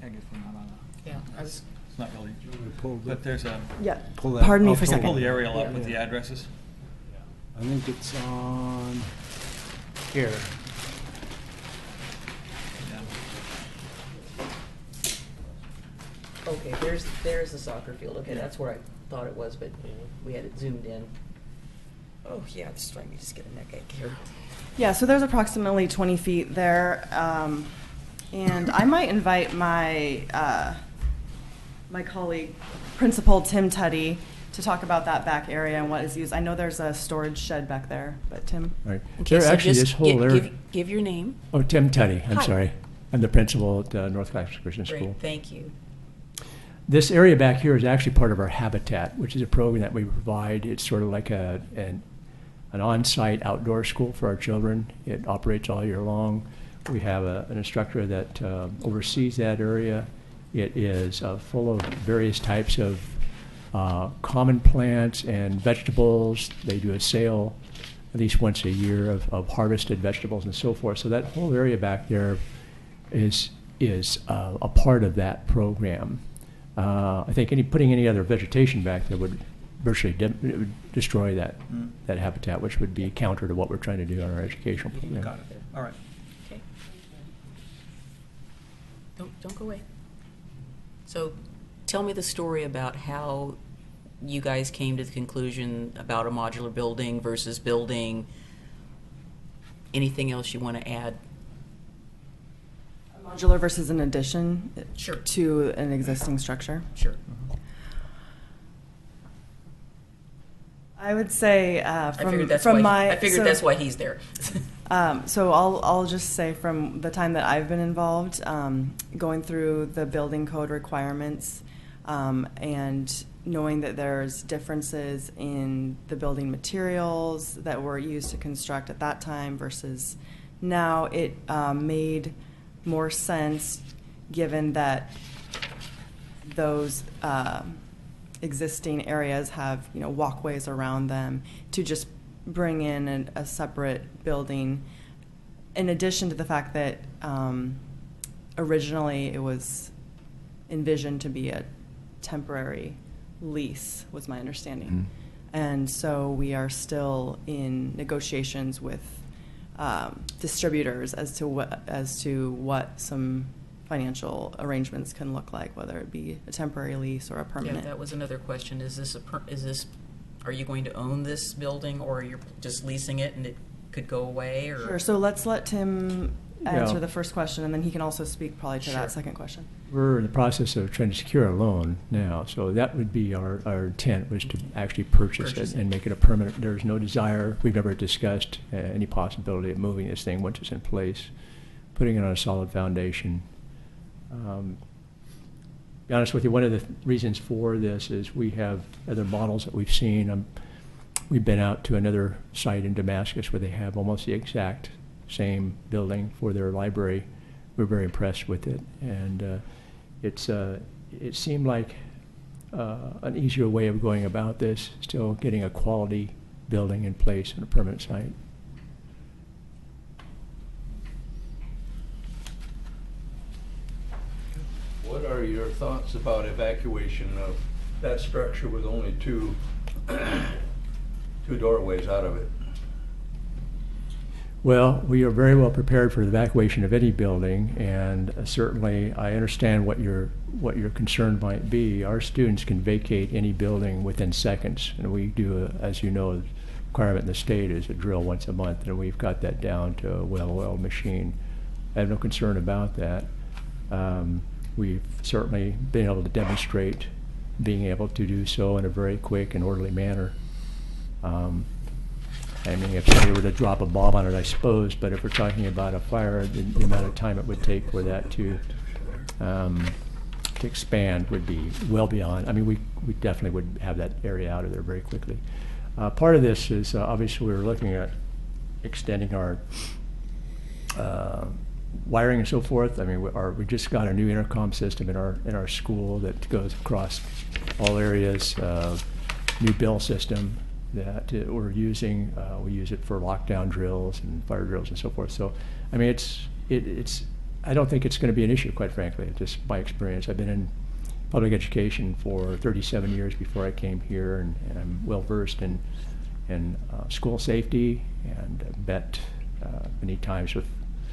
guess we're not on Yeah. it's not really, Pull the- but there's a, Yeah. pull that- Pardon me I'll for a pull- second. pull the aerial up Yeah, with the yeah. addresses. I think it's on here. Okay, there's the soccer field. Okay, that's where I thought it was, but we had it zoomed in. Oh, yeah, this is trying to just get a neck ache here. Yeah, so there's approximately 20 feet there. And I might invite my, my colleague, Principal Tim Tuddy, to talk about that back area and what is used. I know there's a storage shed back there, but Tim? Right. Okay, There so actually, just this whole area. give your name. Oh, Tim Tuddy, I'm Hi. sorry. I'm the principal at North Clackamas Christian Great, School. thank you. This area back here is actually part of our Habitat, which is a program that we provide. It's sort of like an on-site outdoor school for our children. It operates all year long. We have an instructor that oversees that area. It is full of various types of common plants and vegetables. They do a sale at least once a year of harvested vegetables and so forth. So that whole area back there is a part of that program. I think putting any other vegetation back there would virtually it would destroy that habitat, which would be counter to what we're trying to do on our educational program. Got it. All right. Okay. Don't go away. So tell me the story about how you guys came to the conclusion about a modular building versus building. Anything else you want to add? Modular versus an addition Sure. to an existing structure? Sure. I would say I from figured that's from why my I figured so- that's why he's there. So I'll just say from the time that I've been involved, going through the building code requirements, and knowing that there's differences in the building materials that were used to construct at that time versus now, it made more sense given that those existing areas have walkways around them to just bring in a separate building, in addition to the fact that originally it was envisioned to be a temporary lease, was my understanding. And so we are still in negotiations with distributors as to what some financial arrangements can look like, whether it be a temporary lease or a Yeah, permanent. that was another question. Are you going to own this building, or you're just leasing it and it could go away? Or Sure. So let's let Tim answer Yeah. the first question, and then he can also speak probably to Sure. that second question. We're in the process of trying to secure a loan now, so that would be our intent, was to actually purchase it and make it a permanent. There's no desire, we've never discussed any possibility of moving this thing once it's in place, putting it on a solid foundation. Be honest with you, one of the reasons for this is we have other models that we've seen. We've been out to another site in Damascus where they have almost the exact same building for their library. We're very impressed with it, and it seemed like an easier way of going about this, still getting a quality building in place on a permanent site. What are your thoughts about evacuation of that structure with only two doorways out of it? Well, we are very well prepared for the evacuation of any building, and certainly I understand what your concern might be. Our students can vacate any building within seconds, and we do, as you know, the requirement in the state is a drill once a month, and we've got that down to a well-oiled machine. I have no concern about that. We've certainly been able to demonstrate being able to do so in a very quick and orderly manner. I mean, if somebody were to drop a bomb on it, I suppose, but if we're talking about a fire, the amount of time it would take for that to expand would be well beyond. I mean, we definitely would have that area out of there very quickly. Part of this is obviously we're looking at extending our wiring and so forth. I mean, we just got a new intercom system in our school that goes across all areas. New bill system that we're using. We use it for lockdown drills and fire drills and so forth. So, I mean, it's. I don't think it's going to be an issue, quite frankly. Just my experience. I've been in public education for 37 years before I came here, and I'm well versed in school safety, and met many times with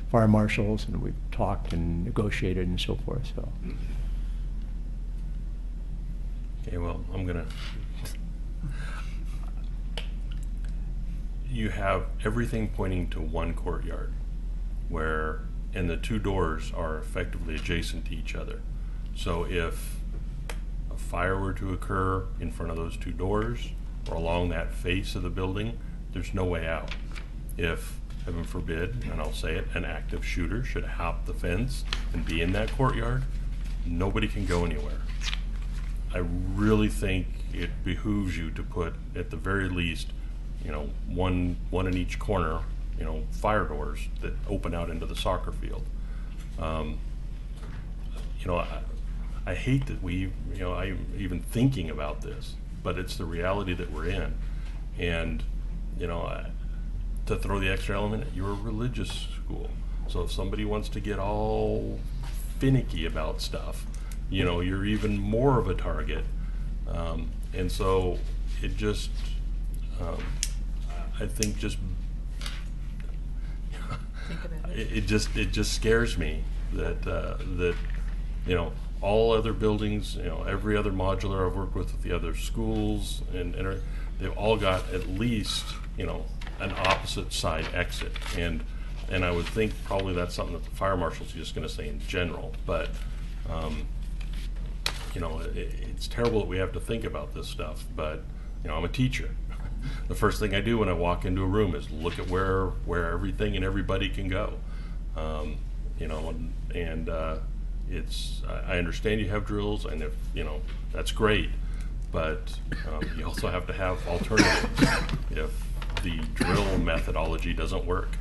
fire marshals, and we've talked and negotiated and so forth. So. Okay, well, I'm gonna. You have everything pointing to one courtyard, and the two doors are effectively adjacent to each other. So if a fire were to occur in front of those two doors or along that face of the building, there's no way out. If, heaven forbid, and I'll say it, an active shooter should hop the fence and be in that courtyard, nobody can go anywhere. I really think it behooves you to put, at the very least, one in each corner, fire doors that open out into the soccer field. I hate that I'm even thinking about this, but it's the reality that we're in. And, to throw the extra element, you're a religious school. So if somebody wants to get all finicky about stuff, you're even more of a target. And so it just, I think just, Think about it. it just scares me that all other buildings, every other modular I've worked with the other schools, and they've all got at least an opposite side exit, and I would think probably that's something that the fire marshal's just going to say in general, but it's terrible that we have to think about this stuff, but I'm a teacher. The first thing I do when I walk into a room is look at where everything and everybody can go. It's I understand you have drills, and if that's great, but you also have to have alternatives if the drill methodology doesn't work.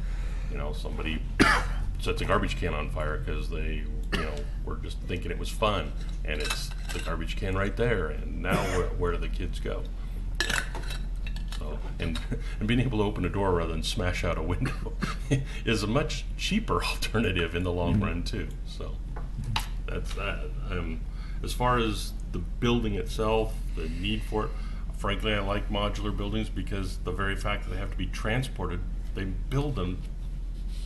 Somebody sets a garbage can on fire because they were just thinking it was fun, and it's the garbage can right there, and now where do the kids go? So, and being able to open a door rather than smash out a window is a much cheaper alternative in the long run too. So that's that. As far as the building itself, the need for it, frankly, I like modular buildings because the very fact that they have to be transported, they build them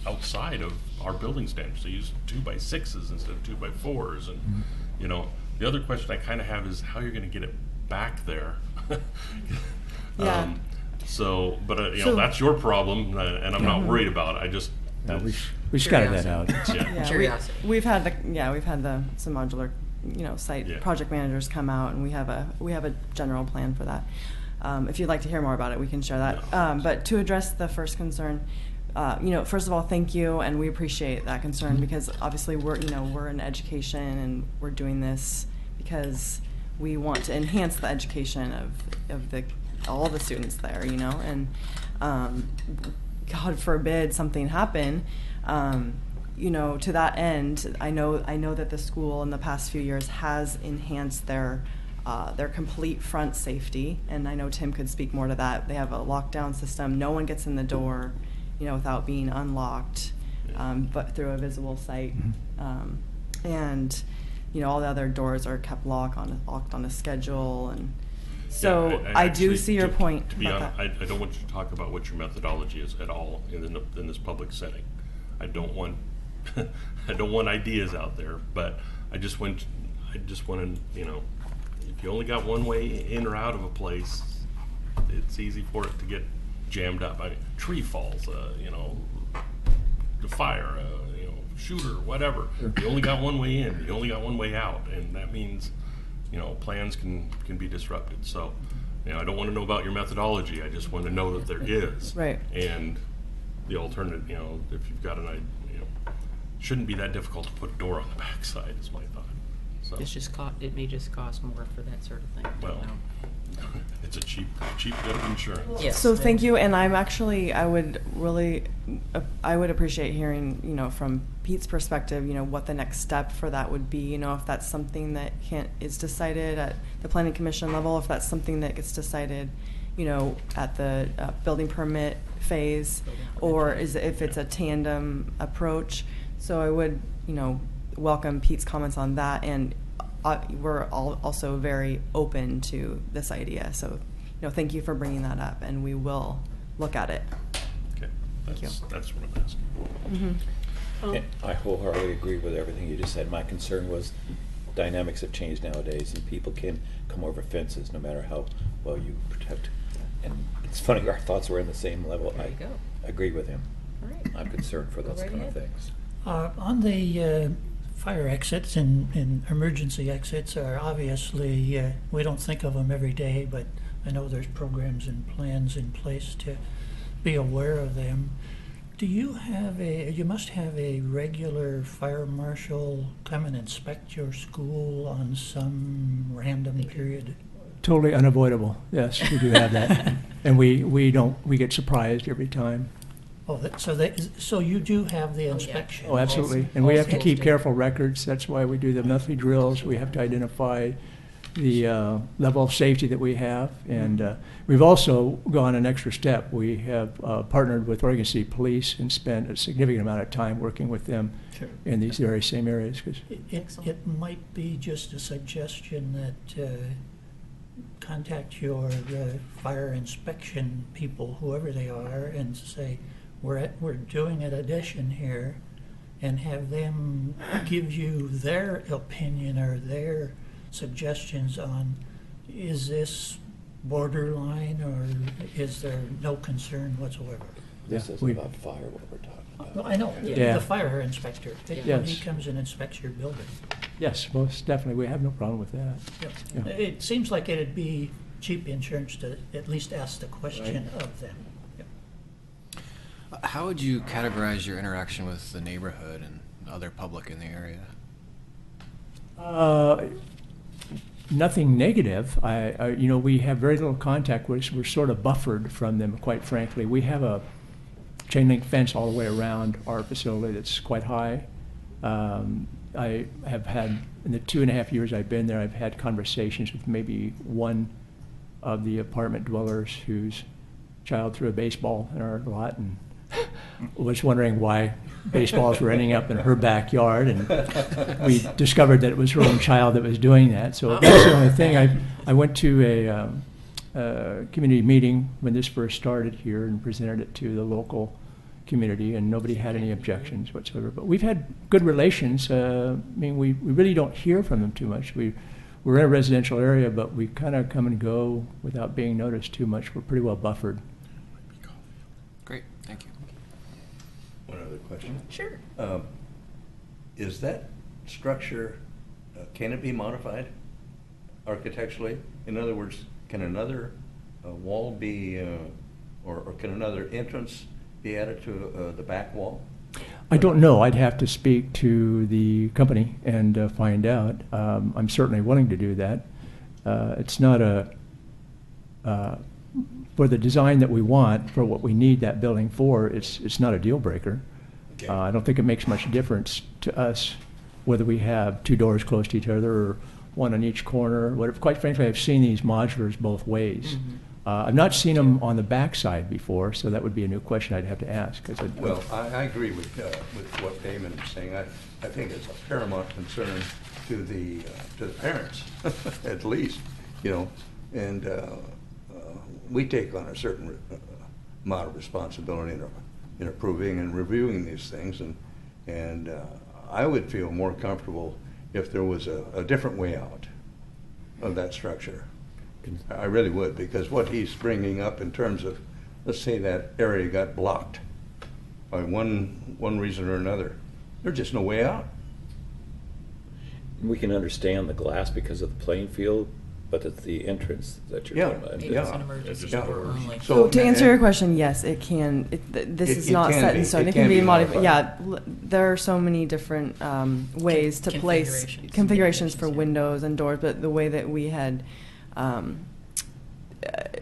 outside of our building standards. They use 2x6s instead of 2x4s, and the other question I kind of have is how you're going to get it back there. Yeah. That's your problem, and I'm not worried about it. I just we just got that out. Yeah. Curiosity. We've had some modular, site Yeah. project managers come out, and we have a general plan for that. If you'd like to hear more about it, we can share that. But to address the first concern, first of all, thank you, and we appreciate that concern because obviously we're in education and we're doing this because we want to enhance the education of all the students there, and God forbid something happen. To that end, I know that the school in the past few years has enhanced their complete front safety, and I know Tim could speak more to that. They have a lockdown system. No one gets in the door, without being unlocked, but through a visible sight. And all the other doors are kept locked on a schedule, and so I do see your point. To be honest, I don't want you to talk about what your methodology is at all in this public setting. I don't want ideas out there, but I just want to, if you only got one way in or out of a place, it's easy for it to get jammed up. Tree falls, the fire, shooter, whatever. You only got one way in, you only got one way out, and that means, plans can be disrupted. So, I don't want to know about your methodology. I just want to know that there is. Right. And the alternative, if you've got an idea, shouldn't be that difficult to put a door on the backside, is my thought. So, It may just cost more for that sort of thing. well, it's a cheap bit of insurance. Yes. So thank you, and I would appreciate hearing, from Pete's perspective, what the next step for that would be. If that's something that is decided at the planning commission level, if that's something that gets decided, at the building permit phase, or if it's a tandem approach. So I would, welcome Pete's comments on that, and we're also very open to this idea. So, thank you for bringing that up, and we will look at it. Okay, Thank you. That's what I'm asking. And I wholeheartedly agree with everything you just said. My concern was dynamics have changed nowadays, and people can come over fences no matter how well you protect. And it's funny, our thoughts were in the same level. There you go. I agree with him. All right. I'm concerned for Go those right kind of ahead. things. On the fire exits and emergency exits are obviously, we don't think of them every day, but I know there's programs and plans in place to be aware of them. Do you have you must have a regular fire marshal come and inspect your school on some random period? Totally unavoidable. Yes, we do have that. And we get surprised every time. Oh, so you do have the inspection? Oh, absolutely. Also- And we have to also keep state- careful records. That's why we do the monthly drills. We have to identify the level of safety that we have. And we've also gone an extra step. We have partnered with Oregon City Police and spent a significant amount of time working with them Sure. in these very same areas. 'Cause It might be just a suggestion that contact your fire inspection people, whoever they are, and say, we're doing an addition here, and have them give you their opinion or their suggestions on, is this borderline or is there no concern whatsoever? This Yeah, is we- about fire, what we're talking about. No, I know, Yeah. the fire inspector, when Yes. he comes and inspects your building. yes, most definitely. We have no problem with that. Yep. Yeah. It seems like it'd be cheap insurance to at least ask the question of them. Yep. How would you categorize your interaction with the neighborhood and other public in the area? Nothing negative. We have very little contact. We're sort of buffered from them, quite frankly. We have a chain link fence all the way around our facility that's quite high. I have had, in the 2.5 years I've been there, I've had conversations with maybe one of the apartment dwellers whose child threw a baseball in our lot and was wondering why baseballs were ending up in her backyard, and we discovered that it was her own child that was doing that. So that's the only thing. I went to a community meeting when this first started here and presented it to the local community, and nobody had any objections whatsoever. But we've had good relations. We really don't hear from them too much. We're in a residential area, but we kind of come and go without being noticed too much. We're pretty well buffered. Great, thank you. One other question. Sure. Is that structure, can it be modified architecturally? In other words, can another wall be, or can another entrance be added to the back wall? I don't know. I'd have to speak to the company and find out. I'm certainly willing to do that. It's not for the design that we want, for what we need that building for, it's not a deal breaker. Okay. I don't think it makes much difference to us whether we have two doors close to each other or one on each corner. Quite frankly, I've seen these modulars both ways. I've not seen them on the back side before, so that would be a new question I'd have to ask. Well, I agree with what Damon is saying. I think it's a paramount concern to the parents, at least, and we take on a certain amount of responsibility in approving and reviewing these things, and I would feel more comfortable if there was a different way out of that structure. I really would, because what he's bringing up in terms of, let's say that area got blocked by one reason or another, there's just no way out. We can understand the glass because of the playing field, but it's the entrance that you're Yeah. talking about. Maybe it's an emergency It's just Yeah. door only. So to answer your question, yes, it can. This It- is it not can set be. in stone. It It can can be be modified. modified. Yeah, there are so many different ways to place configurations for yeah. windows and doors, but the way that we had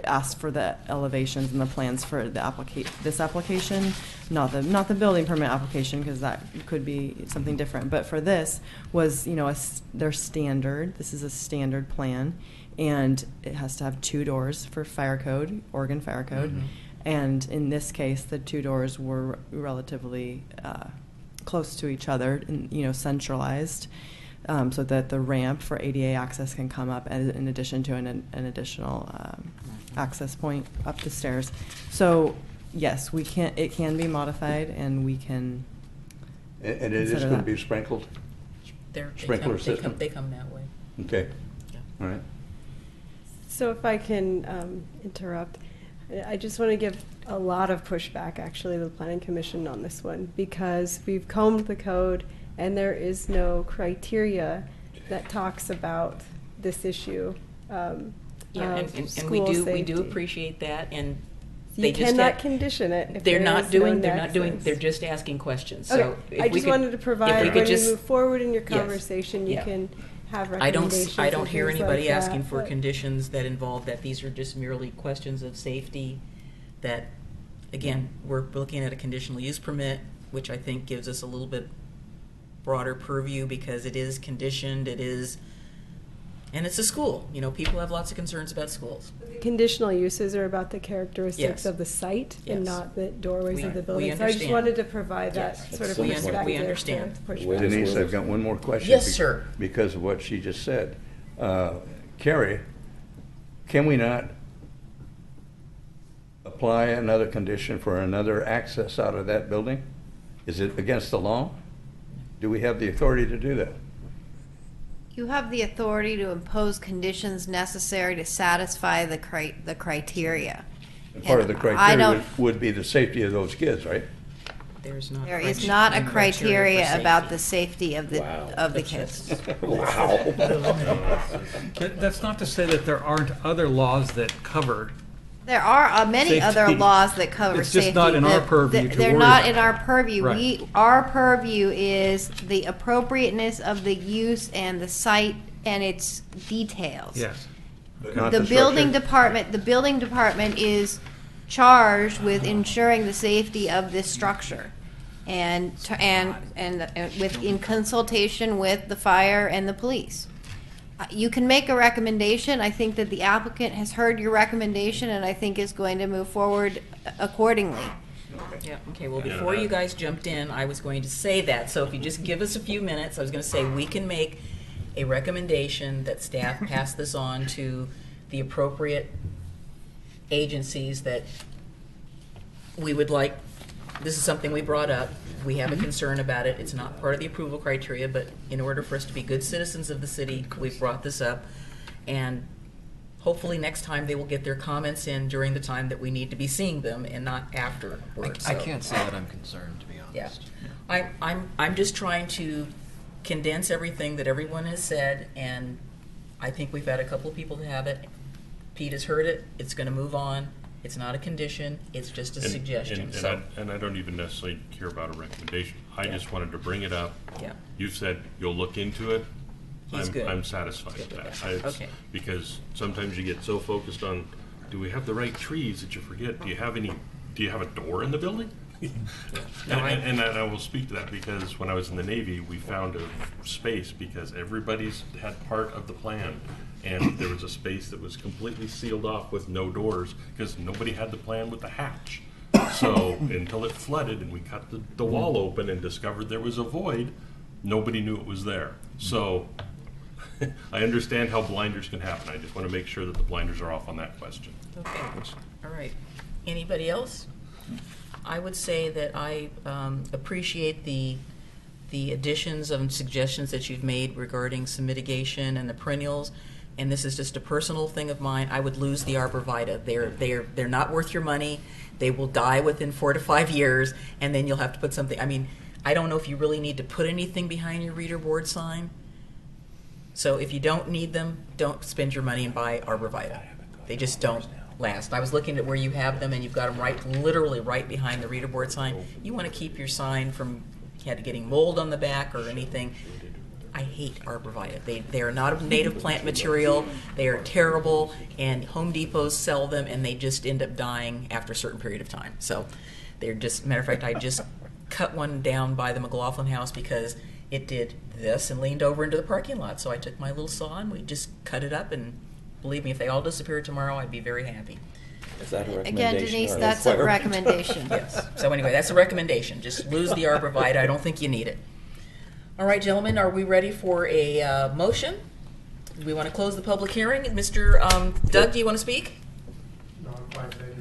asked for the elevations and the plans for the this application, not the building permit application, because that could be something different. But for this was, their standard. This is a standard plan, and it has to have two doors for fire code, Oregon Fire Code. Mhm. And in this case, the two doors were relatively close to each other, and, centralized. So that the ramp for ADA access can come up in addition to an additional access point up the stairs. So yes, it can be modified, and we can. And it is consider going to that. be sprinkled? sprinkler system? They come that way. Okay, Yeah. all right. So if I can interrupt, I just want to give a lot of pushback actually to the Planning Commission on this one, because we've combed the code and there is no criteria that talks about this issue. Yeah, of and we school do safety. appreciate that, and You they just cannot have- condition it if they're there not is doing. no They're not doing. nexus. They're just asking questions. So Okay, if I we just could- wanted to if we provide, could when just- you move forward in your Yes. conversation, you Yeah. can have I recommendations. don't and hear things anybody like asking that, for but- conditions that involve that. These are just merely questions of safety that, again, we're looking at a conditional use permit, which I think gives us a little bit broader purview because it is conditioned, and it's a school. You know, people have lots of concerns about schools. Conditional uses are about the characteristics Yes. of the site and Yes. not the doorways of the We building. So I just understand. wanted to provide that Yes. sort of We perspective. we understand. to push Where back. does- Denise, I've got one more question. Yes, sir. Because of what she just said. Carrie, can we not apply another condition for another access out of that building? Is it against the law? Do we have the authority to do that? You have the authority to impose conditions necessary to satisfy the criteria. And part of the I criteria don't- would be the safety of those kids, right? There's not. There is not a criteria for about safety. the safety of the Wow. kids. Wow. But that's not to say that there aren't other laws that cover. There are many other Safety. laws that cover It's safety. just not in our purview to They're worry not about. in our purview. Right. Our purview is the appropriateness of the use and the site and its details. Yes. But not The building structure? department is charged with ensuring the safety of this structure. And in consultation with the fire and the police. You can make a recommendation. I think that the applicant has heard your recommendation and I think is going to move forward accordingly. Yeah, okay, well, Yeah, before you that- guys jumped in, I was going to say that, so if you just give us a few minutes, I was gonna say, we can make a recommendation that staff pass this on to the appropriate agencies that we would like, this is something we brought up, we have a concern about it, it's not part of the approval criteria, but in order for us to be good citizens of the city, we've brought this up, and hopefully next time they will get their comments in during the time that we need to be seeing them and not afterwards. I So, can't say that I'm concerned, to be Yeah, honest. I'm just trying to condense everything that everyone has said, and I think we've had a couple of people to have it. Pete has heard it, it's gonna move on, it's not a condition, it's just a suggestion, so. And I don't even necessarily care about a recommendation. I Yeah. just wanted to bring it up. Yeah. You said you'll look into it. He's good. I'm satisfied with Good that. with that. It's- Okay. Because sometimes you get so focused on, do we have the right trees, that you forget, do you have a door in the building? No, And I will speak to that because when I was in the Navy, we found a space because everybody's had part of the plan. And there was a space that was completely sealed off with no doors because nobody had the plan with the hatch. So until it flooded and we cut the wall open and discovered there was a void, nobody knew it was there. So I understand how blinders can happen. I just want to make sure that the blinders are off on that question. Okay, all right. Anybody else? I would say that I appreciate the additions and suggestions that you've made regarding some mitigation and the perennials. And this is just a personal thing of mine. I would lose the arborvitae. They're not worth your money. They will die within 4 to 5 years, and then you'll have to put something. I mean, I don't know if you really need to put anything behind your reader board sign. So if you don't need them, don't spend your money and buy arborvitae. They just don't last. I was looking at where you have them, and you've got them literally right behind the reader board sign. You want to keep your sign from getting mold on the back or anything. I hate arborvitae. They are not a native plant material. They are terrible, and Home Depots sell them, and they just end up dying after a certain period of time. So they're just, matter of fact, I just cut one down by the McLaughlin house because it did this and leaned over into the parking lot. So I took my little saw and we just cut it up, and believe me, if they all disappeared tomorrow, I'd be very happy. Is that a recommendation? Again, Denise, or a that's a requirement? recommendation. Yes. So anyway, that's a recommendation. Just lose the arborvitae. I don't think you need it. All right, gentlemen, are we ready for a motion? Do we want to close the public hearing? Mr. Doug, do you want to speak?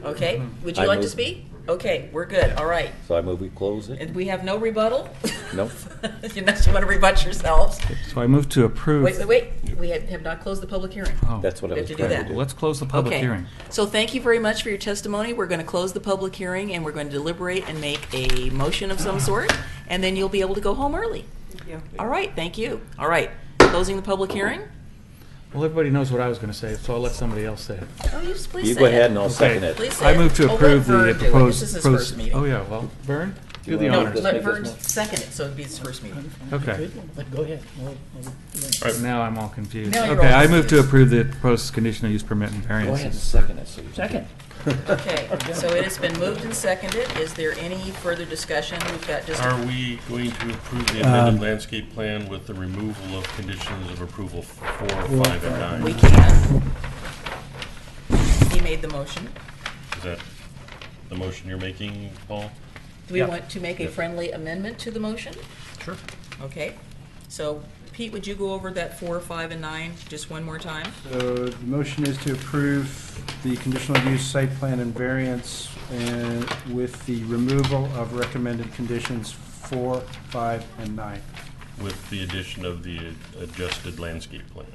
Okay. Would you I like to move- speak? Okay, we're good, all right. So I move we close it? And we have no rebuttal? Nope. Unless you want to rebut yourselves. So I move to approve. Wait, we have not closed the public hearing. Oh, That's what I We was have to do trying to that. do. let's close the public Okay. hearing. So thank you very much for your testimony. We're going to close the public hearing, and we're going to deliberate and make a motion of some sort, and then you'll be able to go home early. Thank you. All right, thank you. All right, closing the public hearing? Well, everybody knows what I was going to say, so I'll let somebody else say it. Oh, you just please You say go it. ahead and I'll second it. Please say I it. move to Oh, let approve Vern the do it. proposed. This is his first meeting. Oh, yeah, well, Vern, do You the wanna honors. just Let make this Vern one? second it, so it'd be his first meeting. Okay. But go ahead. All right. Now I'm all confused. Now you're Okay, all I move to confused. approve the proposed conditional use permit and Go ahead and variances. second it. So you Second. Okay, so it has been moved and seconded. Is there any further discussion? We've got just, Are we going to approve the amended landscape plan with the removal of conditions of approval 4, 5, and 9? we can. He made the motion. Is that the motion you're making, Paul? Do we Yeah. want to make a Yeah. friendly amendment to the motion? Sure. Okay, so Pete, would you go over that 4, 5, and 9 just one more time? So the motion is to approve the conditional use site plan and variance with the removal of recommended conditions 4, 5, and 9. With the addition of the adjusted landscape plan.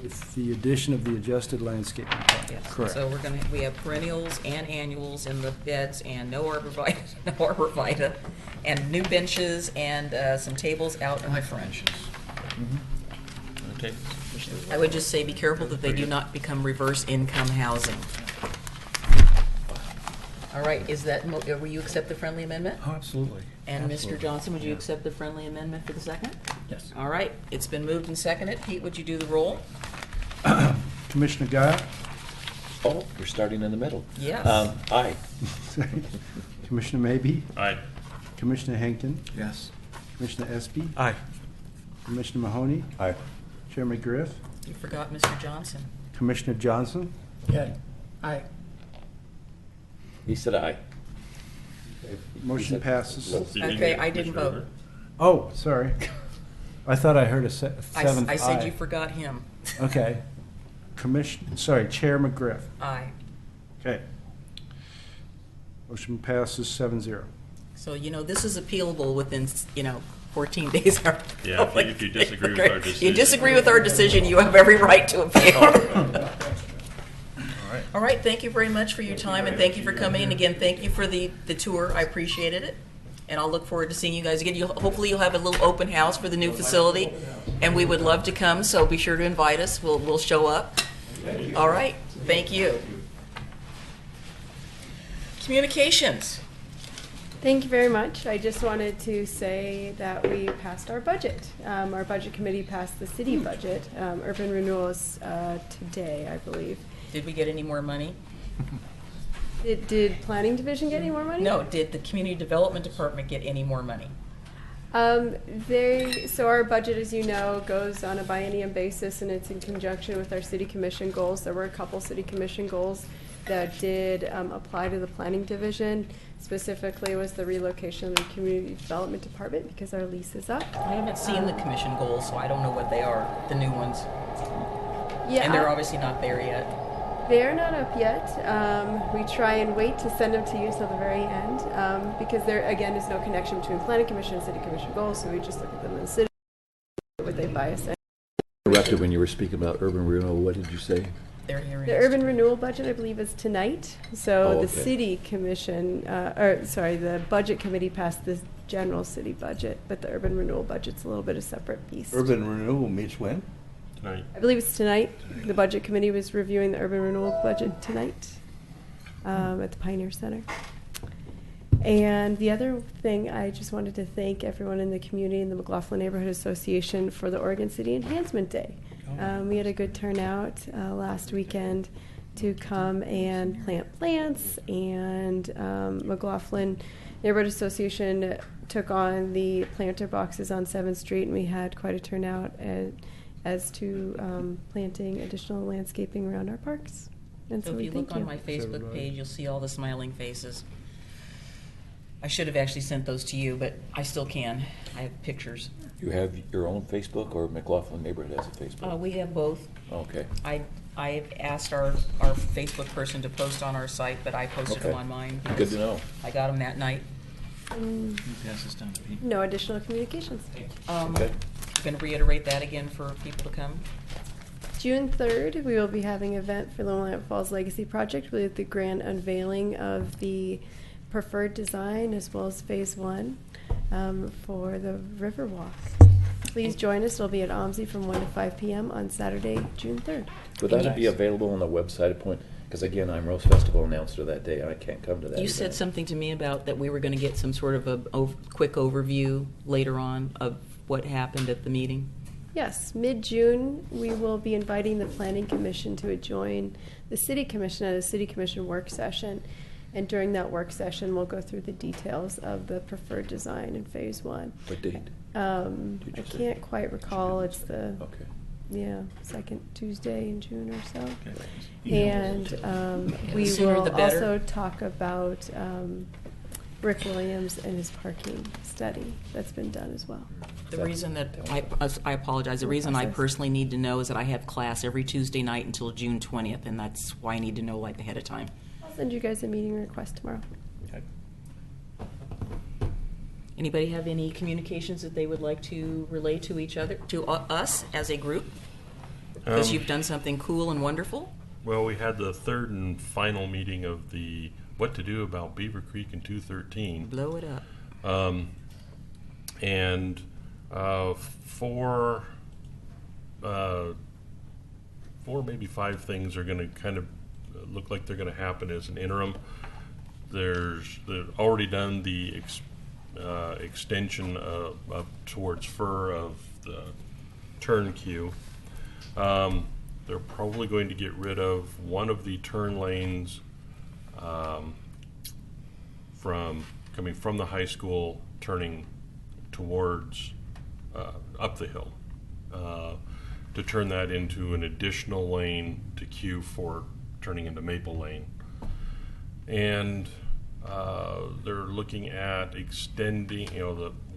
With the addition of the adjusted landscape plan. Yes. Correct. So we have perennials and annuals in the beds, and no arborvitae, and new benches, and some tables out in the front. Okay. I would just say be careful that they do not become reverse income housing. All right, will you accept the friendly amendment? Oh, absolutely. And Mr. Absolutely. Johnson, would you accept the friendly amendment for the second? Yes. All right, it's been moved and seconded. Pete, would you do the roll? Commissioner Guile? Oh, we're starting in the middle. Yes. Aye. Commissioner Maybe? Aye. Commissioner Henkin? Yes. Commissioner Espy? Aye. Commissioner Mahoney? Aye. Chair McGriff? You forgot Mr. Johnson. Commissioner Johnson? Yeah. Aye. He said aye. Motion passes. Did you Okay, need I didn't Commissioner vote. Oh, sorry. I thought I heard a I seventh aye. said you forgot him. Okay. Chair McGriff. Aye. Okay. Motion passes 7-0. So, this is appealable within, 14 days. Yeah, if you disagree with our decision. You disagree with our decision, you have every right to appeal. All right, thank you very much for your time, and thank you for coming. And again, thank you for the tour. I appreciated it. And I'll look forward to seeing you guys again. Hopefully you'll have a little open house for the new facility, and we would love to come, so be sure to invite us. We'll show up. All right, thank you. Communications. Thank you very much. I just wanted to say that we passed our budget. Our budget committee passed the city budget. Urban renewal is today, I believe. Did we get any more money? Did planning division get any more money? No, did the community development department get any more money? So our budget, as you know, goes on a biennium basis, and it's in conjunction with our city commission goals. There were a couple city commission goals that did apply to the planning division. Specifically was the relocation of the community development department because our lease is up. I haven't seen the commission goals, so I don't know what they are, the new ones. Yeah, And they're obviously not there yet. they're not up yet. We try and wait to send them to you till the very end because there, again, is no connection between planning commission and city commission goals, so we just look at them in the city. Would they bias it? Interrupted when you were speaking about urban renewal. What did you say? They're here. The urban renewal budget, I believe, is tonight. So Oh, the okay. city commission, the budget committee passed the general city budget, but the urban renewal budget's a little bit of separate beast. Urban renewal meets when? Tonight. I believe it's tonight. The budget committee was reviewing the urban renewal budget tonight at the Pioneer Center. And the other thing, I just wanted to thank everyone in the community and the McLaughlin Neighborhood Association for the Oregon City Enhancement Day. We had a good turnout last weekend to come and plant plants, and McLaughlin Neighborhood Association took on the planter boxes on 7th Street, and we had quite a turnout as to planting additional landscaping around our parks. And So so if we you thank look on my Facebook page, you'll see all the smiling faces. I should have actually sent those to you, but I still can. I have pictures. You have your own Facebook, or McLaughlin Neighborhood has a Facebook? We have both. Okay. I I've asked our Facebook person to post on our site, but I posted them Okay. on mine. Good because to know. I got them that night. Pass this down to Pete. No additional communications. Okay. Going to reiterate that again for people to come. June 3rd, we will be having an event for Lone Lamp Falls Legacy Project with the grand unveiling of the preferred design as well as Phase 1 for the Riverwalk. Please join us. It'll be at OMSI from 1 to 5 p.m. on Saturday, June 3rd. Would that be available on the website at point? Because again, I'm Rose Festival announcer that day, and I can't come to that. You said event. something to me about that we were going to get some sort of a quick overview later on of what happened at the meeting. Yes, mid-June, we will be inviting the Planning Commission to join the City Commission at a City Commission work session. And during that work session, we'll go through the details of the preferred design in Phase 1. What date? I Did you say? can't quite recall. It's the, Okay. second Tuesday in June or so. Okay. And we The sooner will the better. also talk about Rick Williams and his parking study that's been done as well. The reason that I apologize. The reason I personally need to know is that I have class every Tuesday night until June 20th, and that's why I need to know like ahead of time. I'll send you guys a meeting request tomorrow. Anybody have any communications that they would like to relay to each other, to us as a group? Because you've done something cool and wonderful. Well, we had the third and final meeting of the What to Do About Beaver Creek in 213. Blow it up. And four, maybe five things are going to kind of look like they're going to happen as an interim. They've already done the extension up towards Fur of the turn queue. They're probably going to get rid of one of the turn lanes coming from the high school, turning towards up the hill, to turn that into an additional lane to queue for turning into Maple Lane. And they're looking at extending,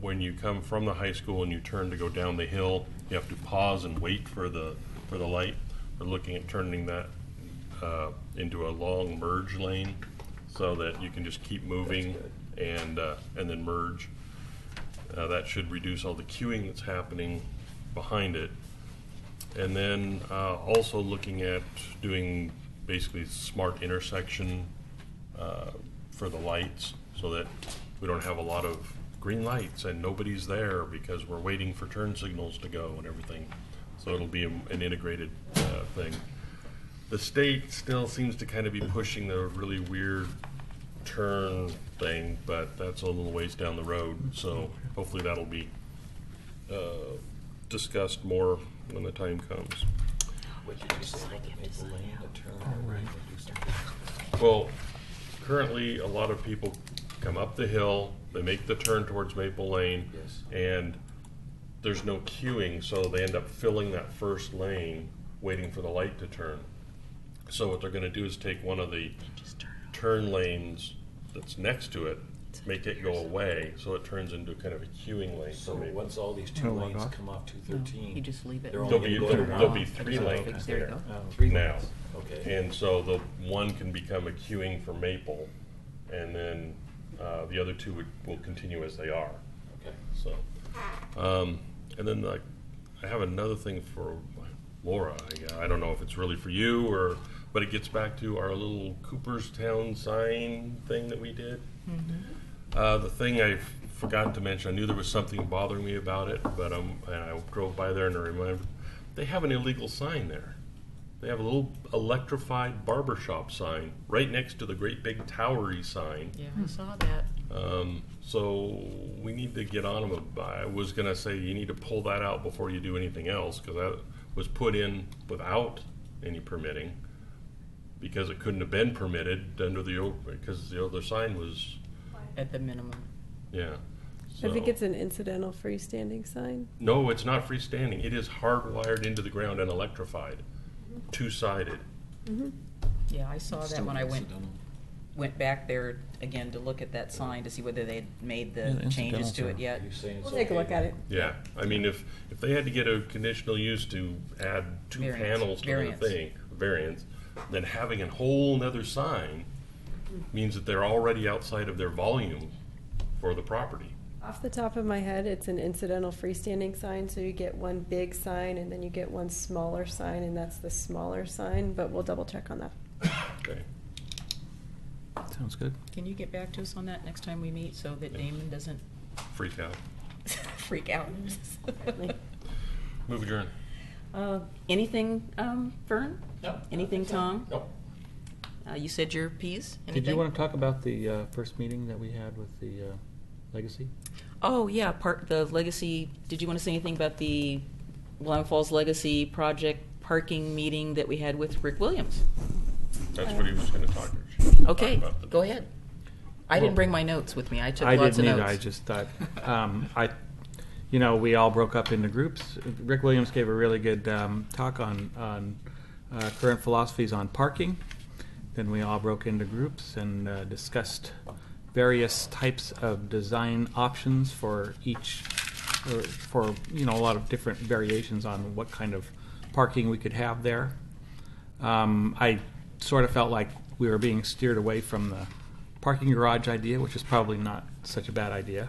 when you come from the high school and you turn to go down the hill, you have to pause and wait for the light. They're looking at turning that into a long merge lane so that you can just keep moving and then merge. That should reduce all the queuing that's happening behind it. And then also looking at doing basically smart intersection for the lights so that we don't have a lot of green lights and nobody's there because we're waiting for turn signals to go and everything. So it'll be an integrated thing. The state still seems to kind of be pushing the really weird turn thing, but that's a little ways down the road. So hopefully that'll be discussed more when the time comes. What did you say about the Maple Lane, the turn? Well, currently a lot of people come up the hill, they make the turn towards Maple Lane, Yes. and there's no queuing, so they end up filling that first lane, waiting for the light to turn. So what they're going to do is take one of the turn lanes that's next to it, make it go away, so it turns into kind of a queuing lane. So for Maple. once all these two lanes come off 213, You just leave it. they're only There'll going be to go three one. lanes There you there go. Three now. lanes. Okay. And so the one can become a queuing for Maple, and then the other two will continue as they are. Okay. So, and then I have another thing for Laura. I don't know if it's really for you but it gets back to our little Cooperstown sign thing that we did. The thing I forgot to mention, I knew there was something bothering me about it, but and I drove by there and I remembered, they have an illegal sign there. They have a little electrified barbershop sign right next to the great big towery sign. Yeah, I saw that. So we need to get on them. I was going to say you need to pull that out before you do anything else, because that was put in without any permitting, because it couldn't have been permitted because the other sign was, At the minimum. yeah. I think So- it's an incidental freestanding sign. No, it's not freestanding. It is hardwired into the ground and electrified, two-sided. Yeah, I saw that when I went back there again to look at that sign to see whether they'd made the Yeah, the changes to it incidentals yet. Are you saying it's We'll take a okay look at it. Yeah, I mean, if they had to get a conditional use to add two Variance. panels to Variance. the thing, variance, then having a whole nother sign means that they're already outside of their volume for the property. Off the top of my head, it's an incidental freestanding sign, so you get one big sign and then you get one smaller sign, and that's the smaller sign, but we'll double check on that. Okay. Sounds good. Can you get back to us on that next time we meet so that Damon doesn't Freak out. freak out? Move adjourned. Anything, Vern? No. Anything, Tom? Nope. You said your piece? Did Anything? you want to talk about the first meeting that we had with the Legacy? Oh, yeah, the Legacy, did you want to say anything about the Willamette Falls Legacy project parking meeting that we had with Rick Williams? That's what he was going to talk Okay, about today. go ahead. I didn't bring my notes with me. I took I lots didn't of either. notes. I just thought, we all broke up into groups. Rick Williams gave a really good talk on current philosophies on parking. Then we all broke into groups and discussed various types of design options for each, for a lot of different variations on what kind of parking we could have there. I sort of felt like we were being steered away from the parking garage idea, which is probably not such a bad idea.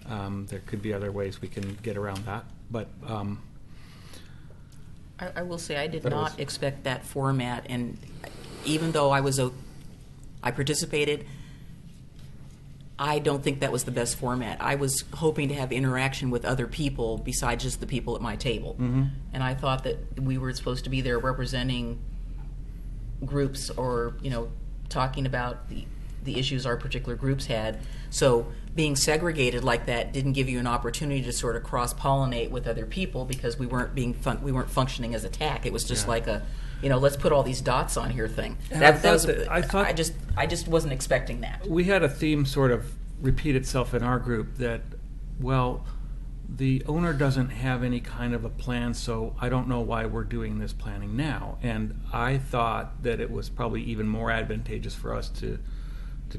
There could be other ways we can get around that, but I will say I did But it not was- expect that format, and even though I participated, I don't think that was the best format. I was hoping to have interaction with other people besides just the people at my table. Mhm. And I thought that we were supposed to be there representing groups or, talking about the issues our particular groups had. So being segregated like that didn't give you an opportunity to sort of cross-pollinate with other people because we weren't functioning as a TAC. It was just Yeah. like a, let's put all these dots on here thing. And I thought- I just wasn't expecting that. we had a theme sort of repeat itself in our group that, well, the owner doesn't have any kind of a plan, so I don't know why we're doing this planning now. And I thought that it was probably even more advantageous for us to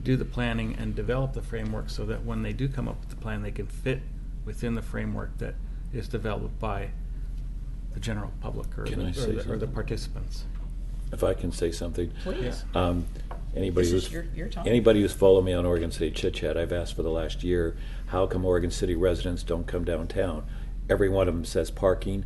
do the planning and develop the framework so that when they do come up with the plan, they can fit within the framework that is developed by the general public or, Can I say or the something? participants. If I can say something. Please. Anybody This is who's your time. anybody who's followed me on Oregon City Chit Chat, I've asked for the last year, how come Oregon City residents don't come downtown? Every one of them says parking.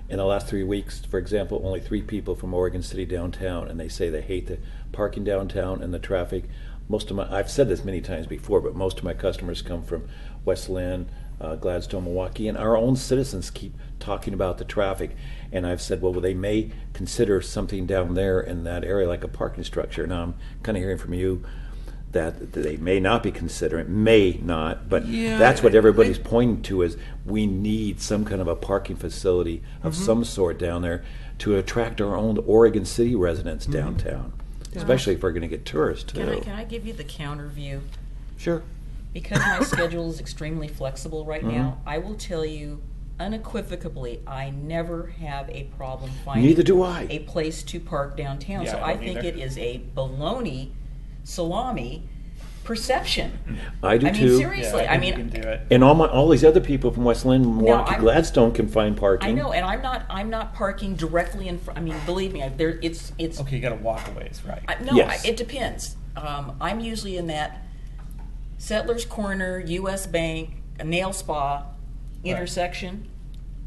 In the last 3 weeks, for example, only 3 people from Oregon City downtown, and they say they hate the parking downtown and the traffic. I've said this many times before, but most of my customers come from West Lynn, Gladstone, Milwaukee, and our own citizens keep talking about the traffic. And I've said, well, they may consider something down there in that area, like a parking structure. Now I'm kind of hearing from you that they may not be considering, but Yeah, that's what everybody's I- pointing to is we need some kind of a parking facility of some sort down there to attract our own Oregon City residents downtown, especially if we're going to get tourists too. Can I give you the counter view? Sure. Because my schedule is extremely flexible right now, I will tell you unequivocally, I never have a problem finding Neither do I. a place to park downtown. Yeah, So I I don't think either. it is a baloney salami perception. I do I mean, too. seriously. Yeah, I think you mean, can do it. And all these other people from West Lynn, Milwaukee, I'm- Gladstone can find parking. I know, and I'm not parking directly in front. I mean, believe me, it's Okay, you got to walk a ways, right? No, Yes. it depends. I'm usually in that Settlers Corner, U.S. Bank, a nail spa intersection.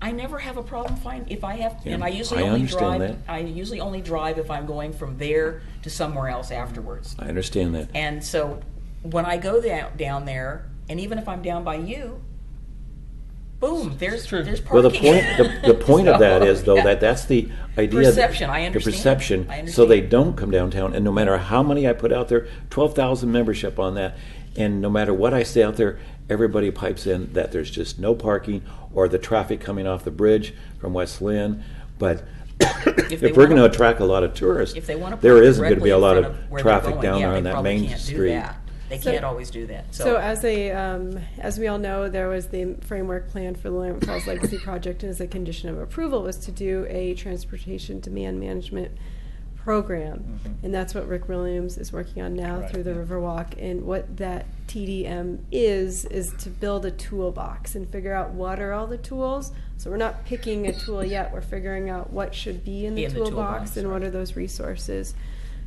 I never have a problem finding if I have, Yeah, and I usually I only understand drive. that. I usually only drive if I'm going from there to somewhere else afterwards. I understand that. And so when I go down there, and even if I'm down by you, boom, there's parking. Well, the point of that is though Yeah. that's the idea. Perception, I The understand. perception, I understand. so they don't come downtown. And no matter how many I put out there, 12,000 membership on that, and no matter what I say out there, everybody pipes in that there's just no parking or the traffic coming off the bridge from West Lynn. But if they we're going to wanna- attract a lot of tourists, If they want to there park isn't going to be directly a in lot front of where they're traffic going, down yeah, there they on that probably main can't do street. that. They So- can't always do that. So as we all know, there was the framework plan for the Willamette Falls Legacy Project, and as a condition of approval was to do a transportation demand management program. And that's what Rick Williams is working on now Right, through the yeah. Riverwalk. And what that TDM is to build a toolbox and figure out what are all the tools So we're not picking a tool yet. We're figuring out what should be in the toolbox and what are those resources.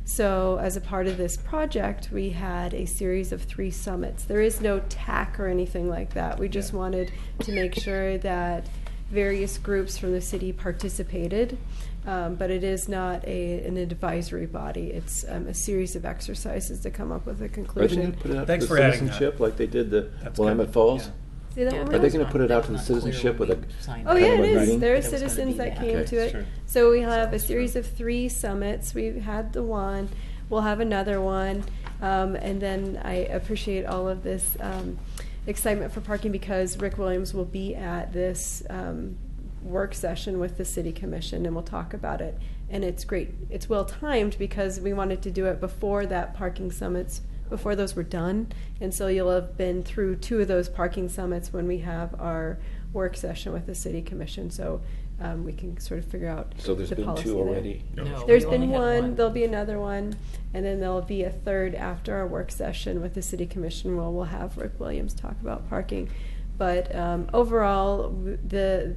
So as a part of this project, we had a series of 3 summits. There is no TAC or anything like that. We just wanted to make sure that various groups from the city participated, but it is not an advisory body. It's a series of exercises to come up with a Are they conclusion. going to put it out Thanks to the for adding that. citizenship like they did the That's Willamette good. Falls? Say that one Are more they time? going to put it out to the citizenship with a? Oh yeah, kind of it a is. meeting? There are But it was gonna citizens be that that. came Okay, to it. sure. So we have a series of 3 summits. We've had the one. We'll have another one, and then I appreciate all of this excitement for parking because Rick Williams will be at this work session with the City Commission, and we'll talk about it. And it's great. It's well timed because we wanted to do it before that parking summits, before those were done. And so you'll have been through 2 of those parking summits when we have our work session with the City Commission. So we can sort of figure out So there's the been policy 2 there. already? No, There's we been only had one, there'll be another one, and then there'll be a third after our work session with the City Commission where we'll have Rick Williams talk about parking. But overall, the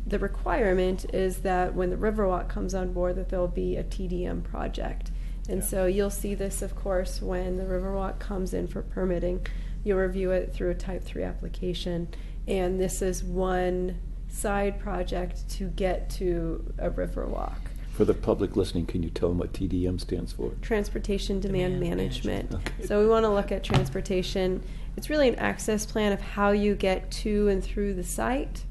requirement is that when the Riverwalk comes on board, that there'll be a TDM project. And so you'll see this, of course, when the Riverwalk comes in for permitting. You'll review it through a Type 3 application. And this is one side project to get to a Riverwalk. For the public listening, can you tell them what TDM stands for? Transportation Demand Demand Management. Okay. So we want to look at transportation. It's really an access plan of how you get to and through the site.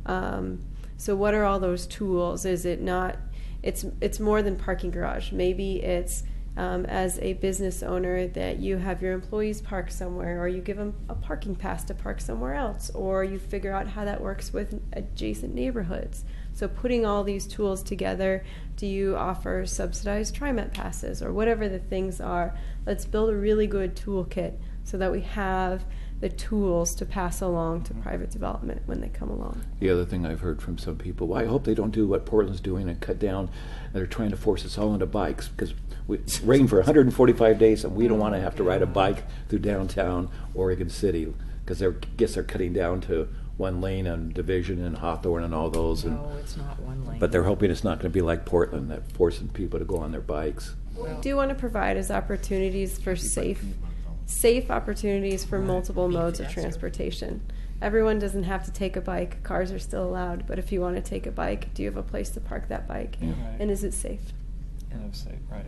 So what are all those tools? Is it not, it's more than parking garage. Maybe it's as a business owner that you have your employees park somewhere, or you give them a parking pass to park somewhere else, or you figure out how that works with adjacent neighborhoods. So putting all these tools together, do you offer subsidized TriMet passes or whatever the things are? Let's build a really good toolkit so that we have the tools to pass along to private development when they come along. The other thing I've heard from some people, well, I hope they don't do what Portland's doing and cut down. They're trying to force us all into bikes because it's rained for 145 days and we don't want to have to ride a bike through downtown Oregon City because I guess they're cutting down to 1 lane on Division and Hawthorne and all those. No, it's not 1 lane. But they're hoping it's not going to be like Portland, that forcing people to go on their bikes. What we do want to provide is opportunities for safe opportunities for multiple modes of transportation. Everyone doesn't have to take a bike. Cars are still allowed, but if you want to take a bike, do you have a place to park that bike? Yeah. Right. And is it safe? And I'm safe, right.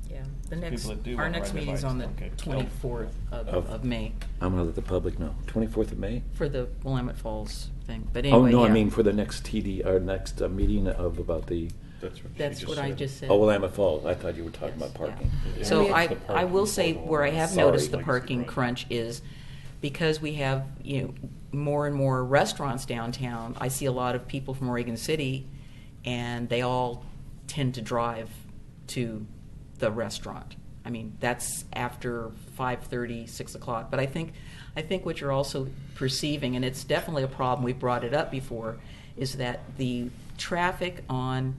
Yeah, People that do our wanna next ride their meeting's bikes on the don't get 24th of May I'm going to let the public know. 24th of May? for the Willamette Falls thing. But Oh, anyway, no, I yeah. mean for the next next meeting of about the, That's what she That's just what I said. just said. oh, Willamette Falls. I thought you were talking about parking. Yeah. So Yeah. I will say where I have Sorry. noticed the parking crunch is because we have, more and more restaurants downtown. I see a lot of people from Oregon City, and they all tend to drive to the restaurant. I mean, that's after 5:30, 6 o'clock. But I think what you're also perceiving, and it's definitely a problem, we've brought it up before, is that the traffic on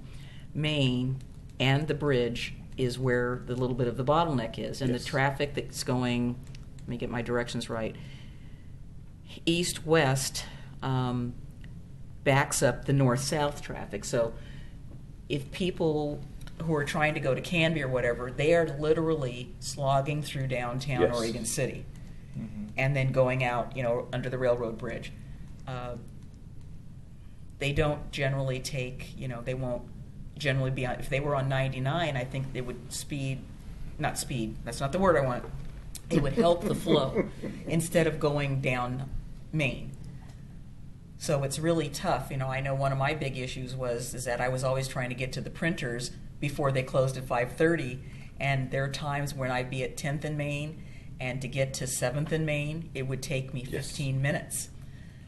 Main and the bridge is where the little bit of the bottleneck is. And Yes. the traffic that's going, let me get my directions right, east-west backs up the north-south traffic. So if people who are trying to go to Canby or whatever, they are literally slogging through downtown Yes. Oregon City and then going out, under the railroad bridge. They don't generally take, they won't generally be on, if they were on 99, I think they would not speed, that's not the word I want. It would help the flow instead of going down Main. So it's really tough. I know one of my big issues is that I was always trying to get to the printers before they closed at 5:30, and there are times when I'd be at 10th and Main, and to get to 7th and Main, it would take me 15 minutes.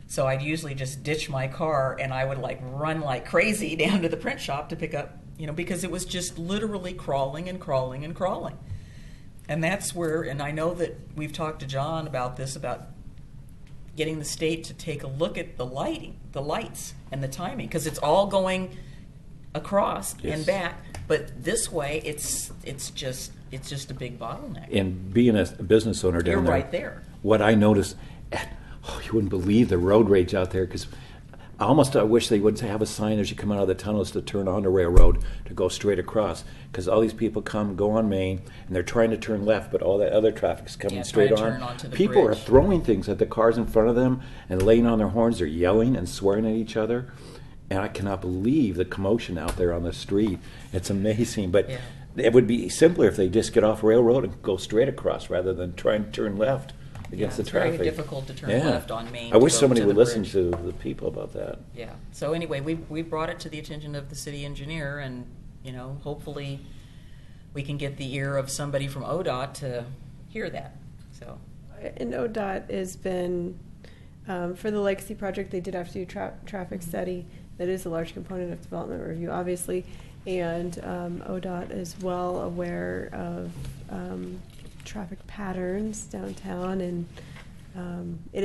So I'd usually just ditch my car, and I would run like crazy down to the print shop to pick up, because it was just literally crawling and crawling and crawling. And that's where, and I know that we've talked to John about this, about getting the state to take a look at the lights, and the timing, because it's all going across and back. But this way, it's just a big bottleneck. And being a business owner down You're there, right there. what I noticed, you wouldn't believe the road rage out there because I wish they would have a sign as you come out of the tunnels to turn onto Railroad to go straight across, because all these people go on Main and they're trying to turn left, but all that other traffic's coming Yeah, straight trying to on. turn onto the People are bridge. throwing things at the cars in front of them and laying on their horns. They're yelling and swearing at each other, and I cannot believe the commotion out there on the street. It's amazing, but Yeah. it would be simpler if they just get off Railroad and go straight across rather than trying to turn left against Yeah, the traffic. It's very difficult to turn Yeah. left on Main. I to wish go somebody to would the listen bridge. to the people about that. Yeah. So anyway, we brought it to the attention of the city engineer, and hopefully we can get the ear of somebody from ODOT to hear that. So And ODOT has been, for the Legacy project, they did have to do traffic study. That is a large component of development review, obviously. And ODOT is well aware of traffic patterns downtown, and it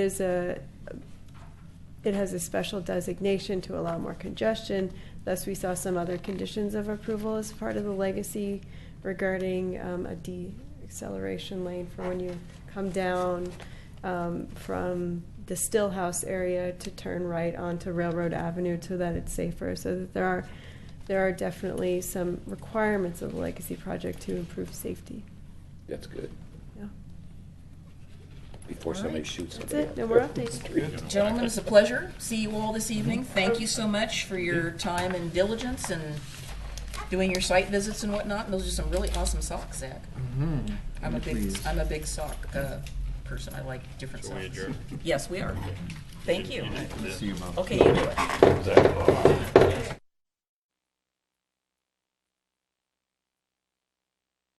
has a special designation to allow more congestion. Thus, we saw some other conditions of approval as part of the Legacy regarding a deceleration lane for when you come down from the Stillhouse area to turn right onto Railroad Avenue so that it's safer. So that there are definitely some requirements of the Legacy project to improve safety. That's good. Yeah. Before All somebody right. shoots That's somebody. it. No more updates. gentlemen, it's a pleasure. See you all this evening. Thank you so much for your time and diligence and doing your site visits and whatnot. And those are some really awesome socks, Zach. I'm a big sock person. I like different socks. Yes, we are. Thank you. See you, Bob. Okay, you do it. Zach.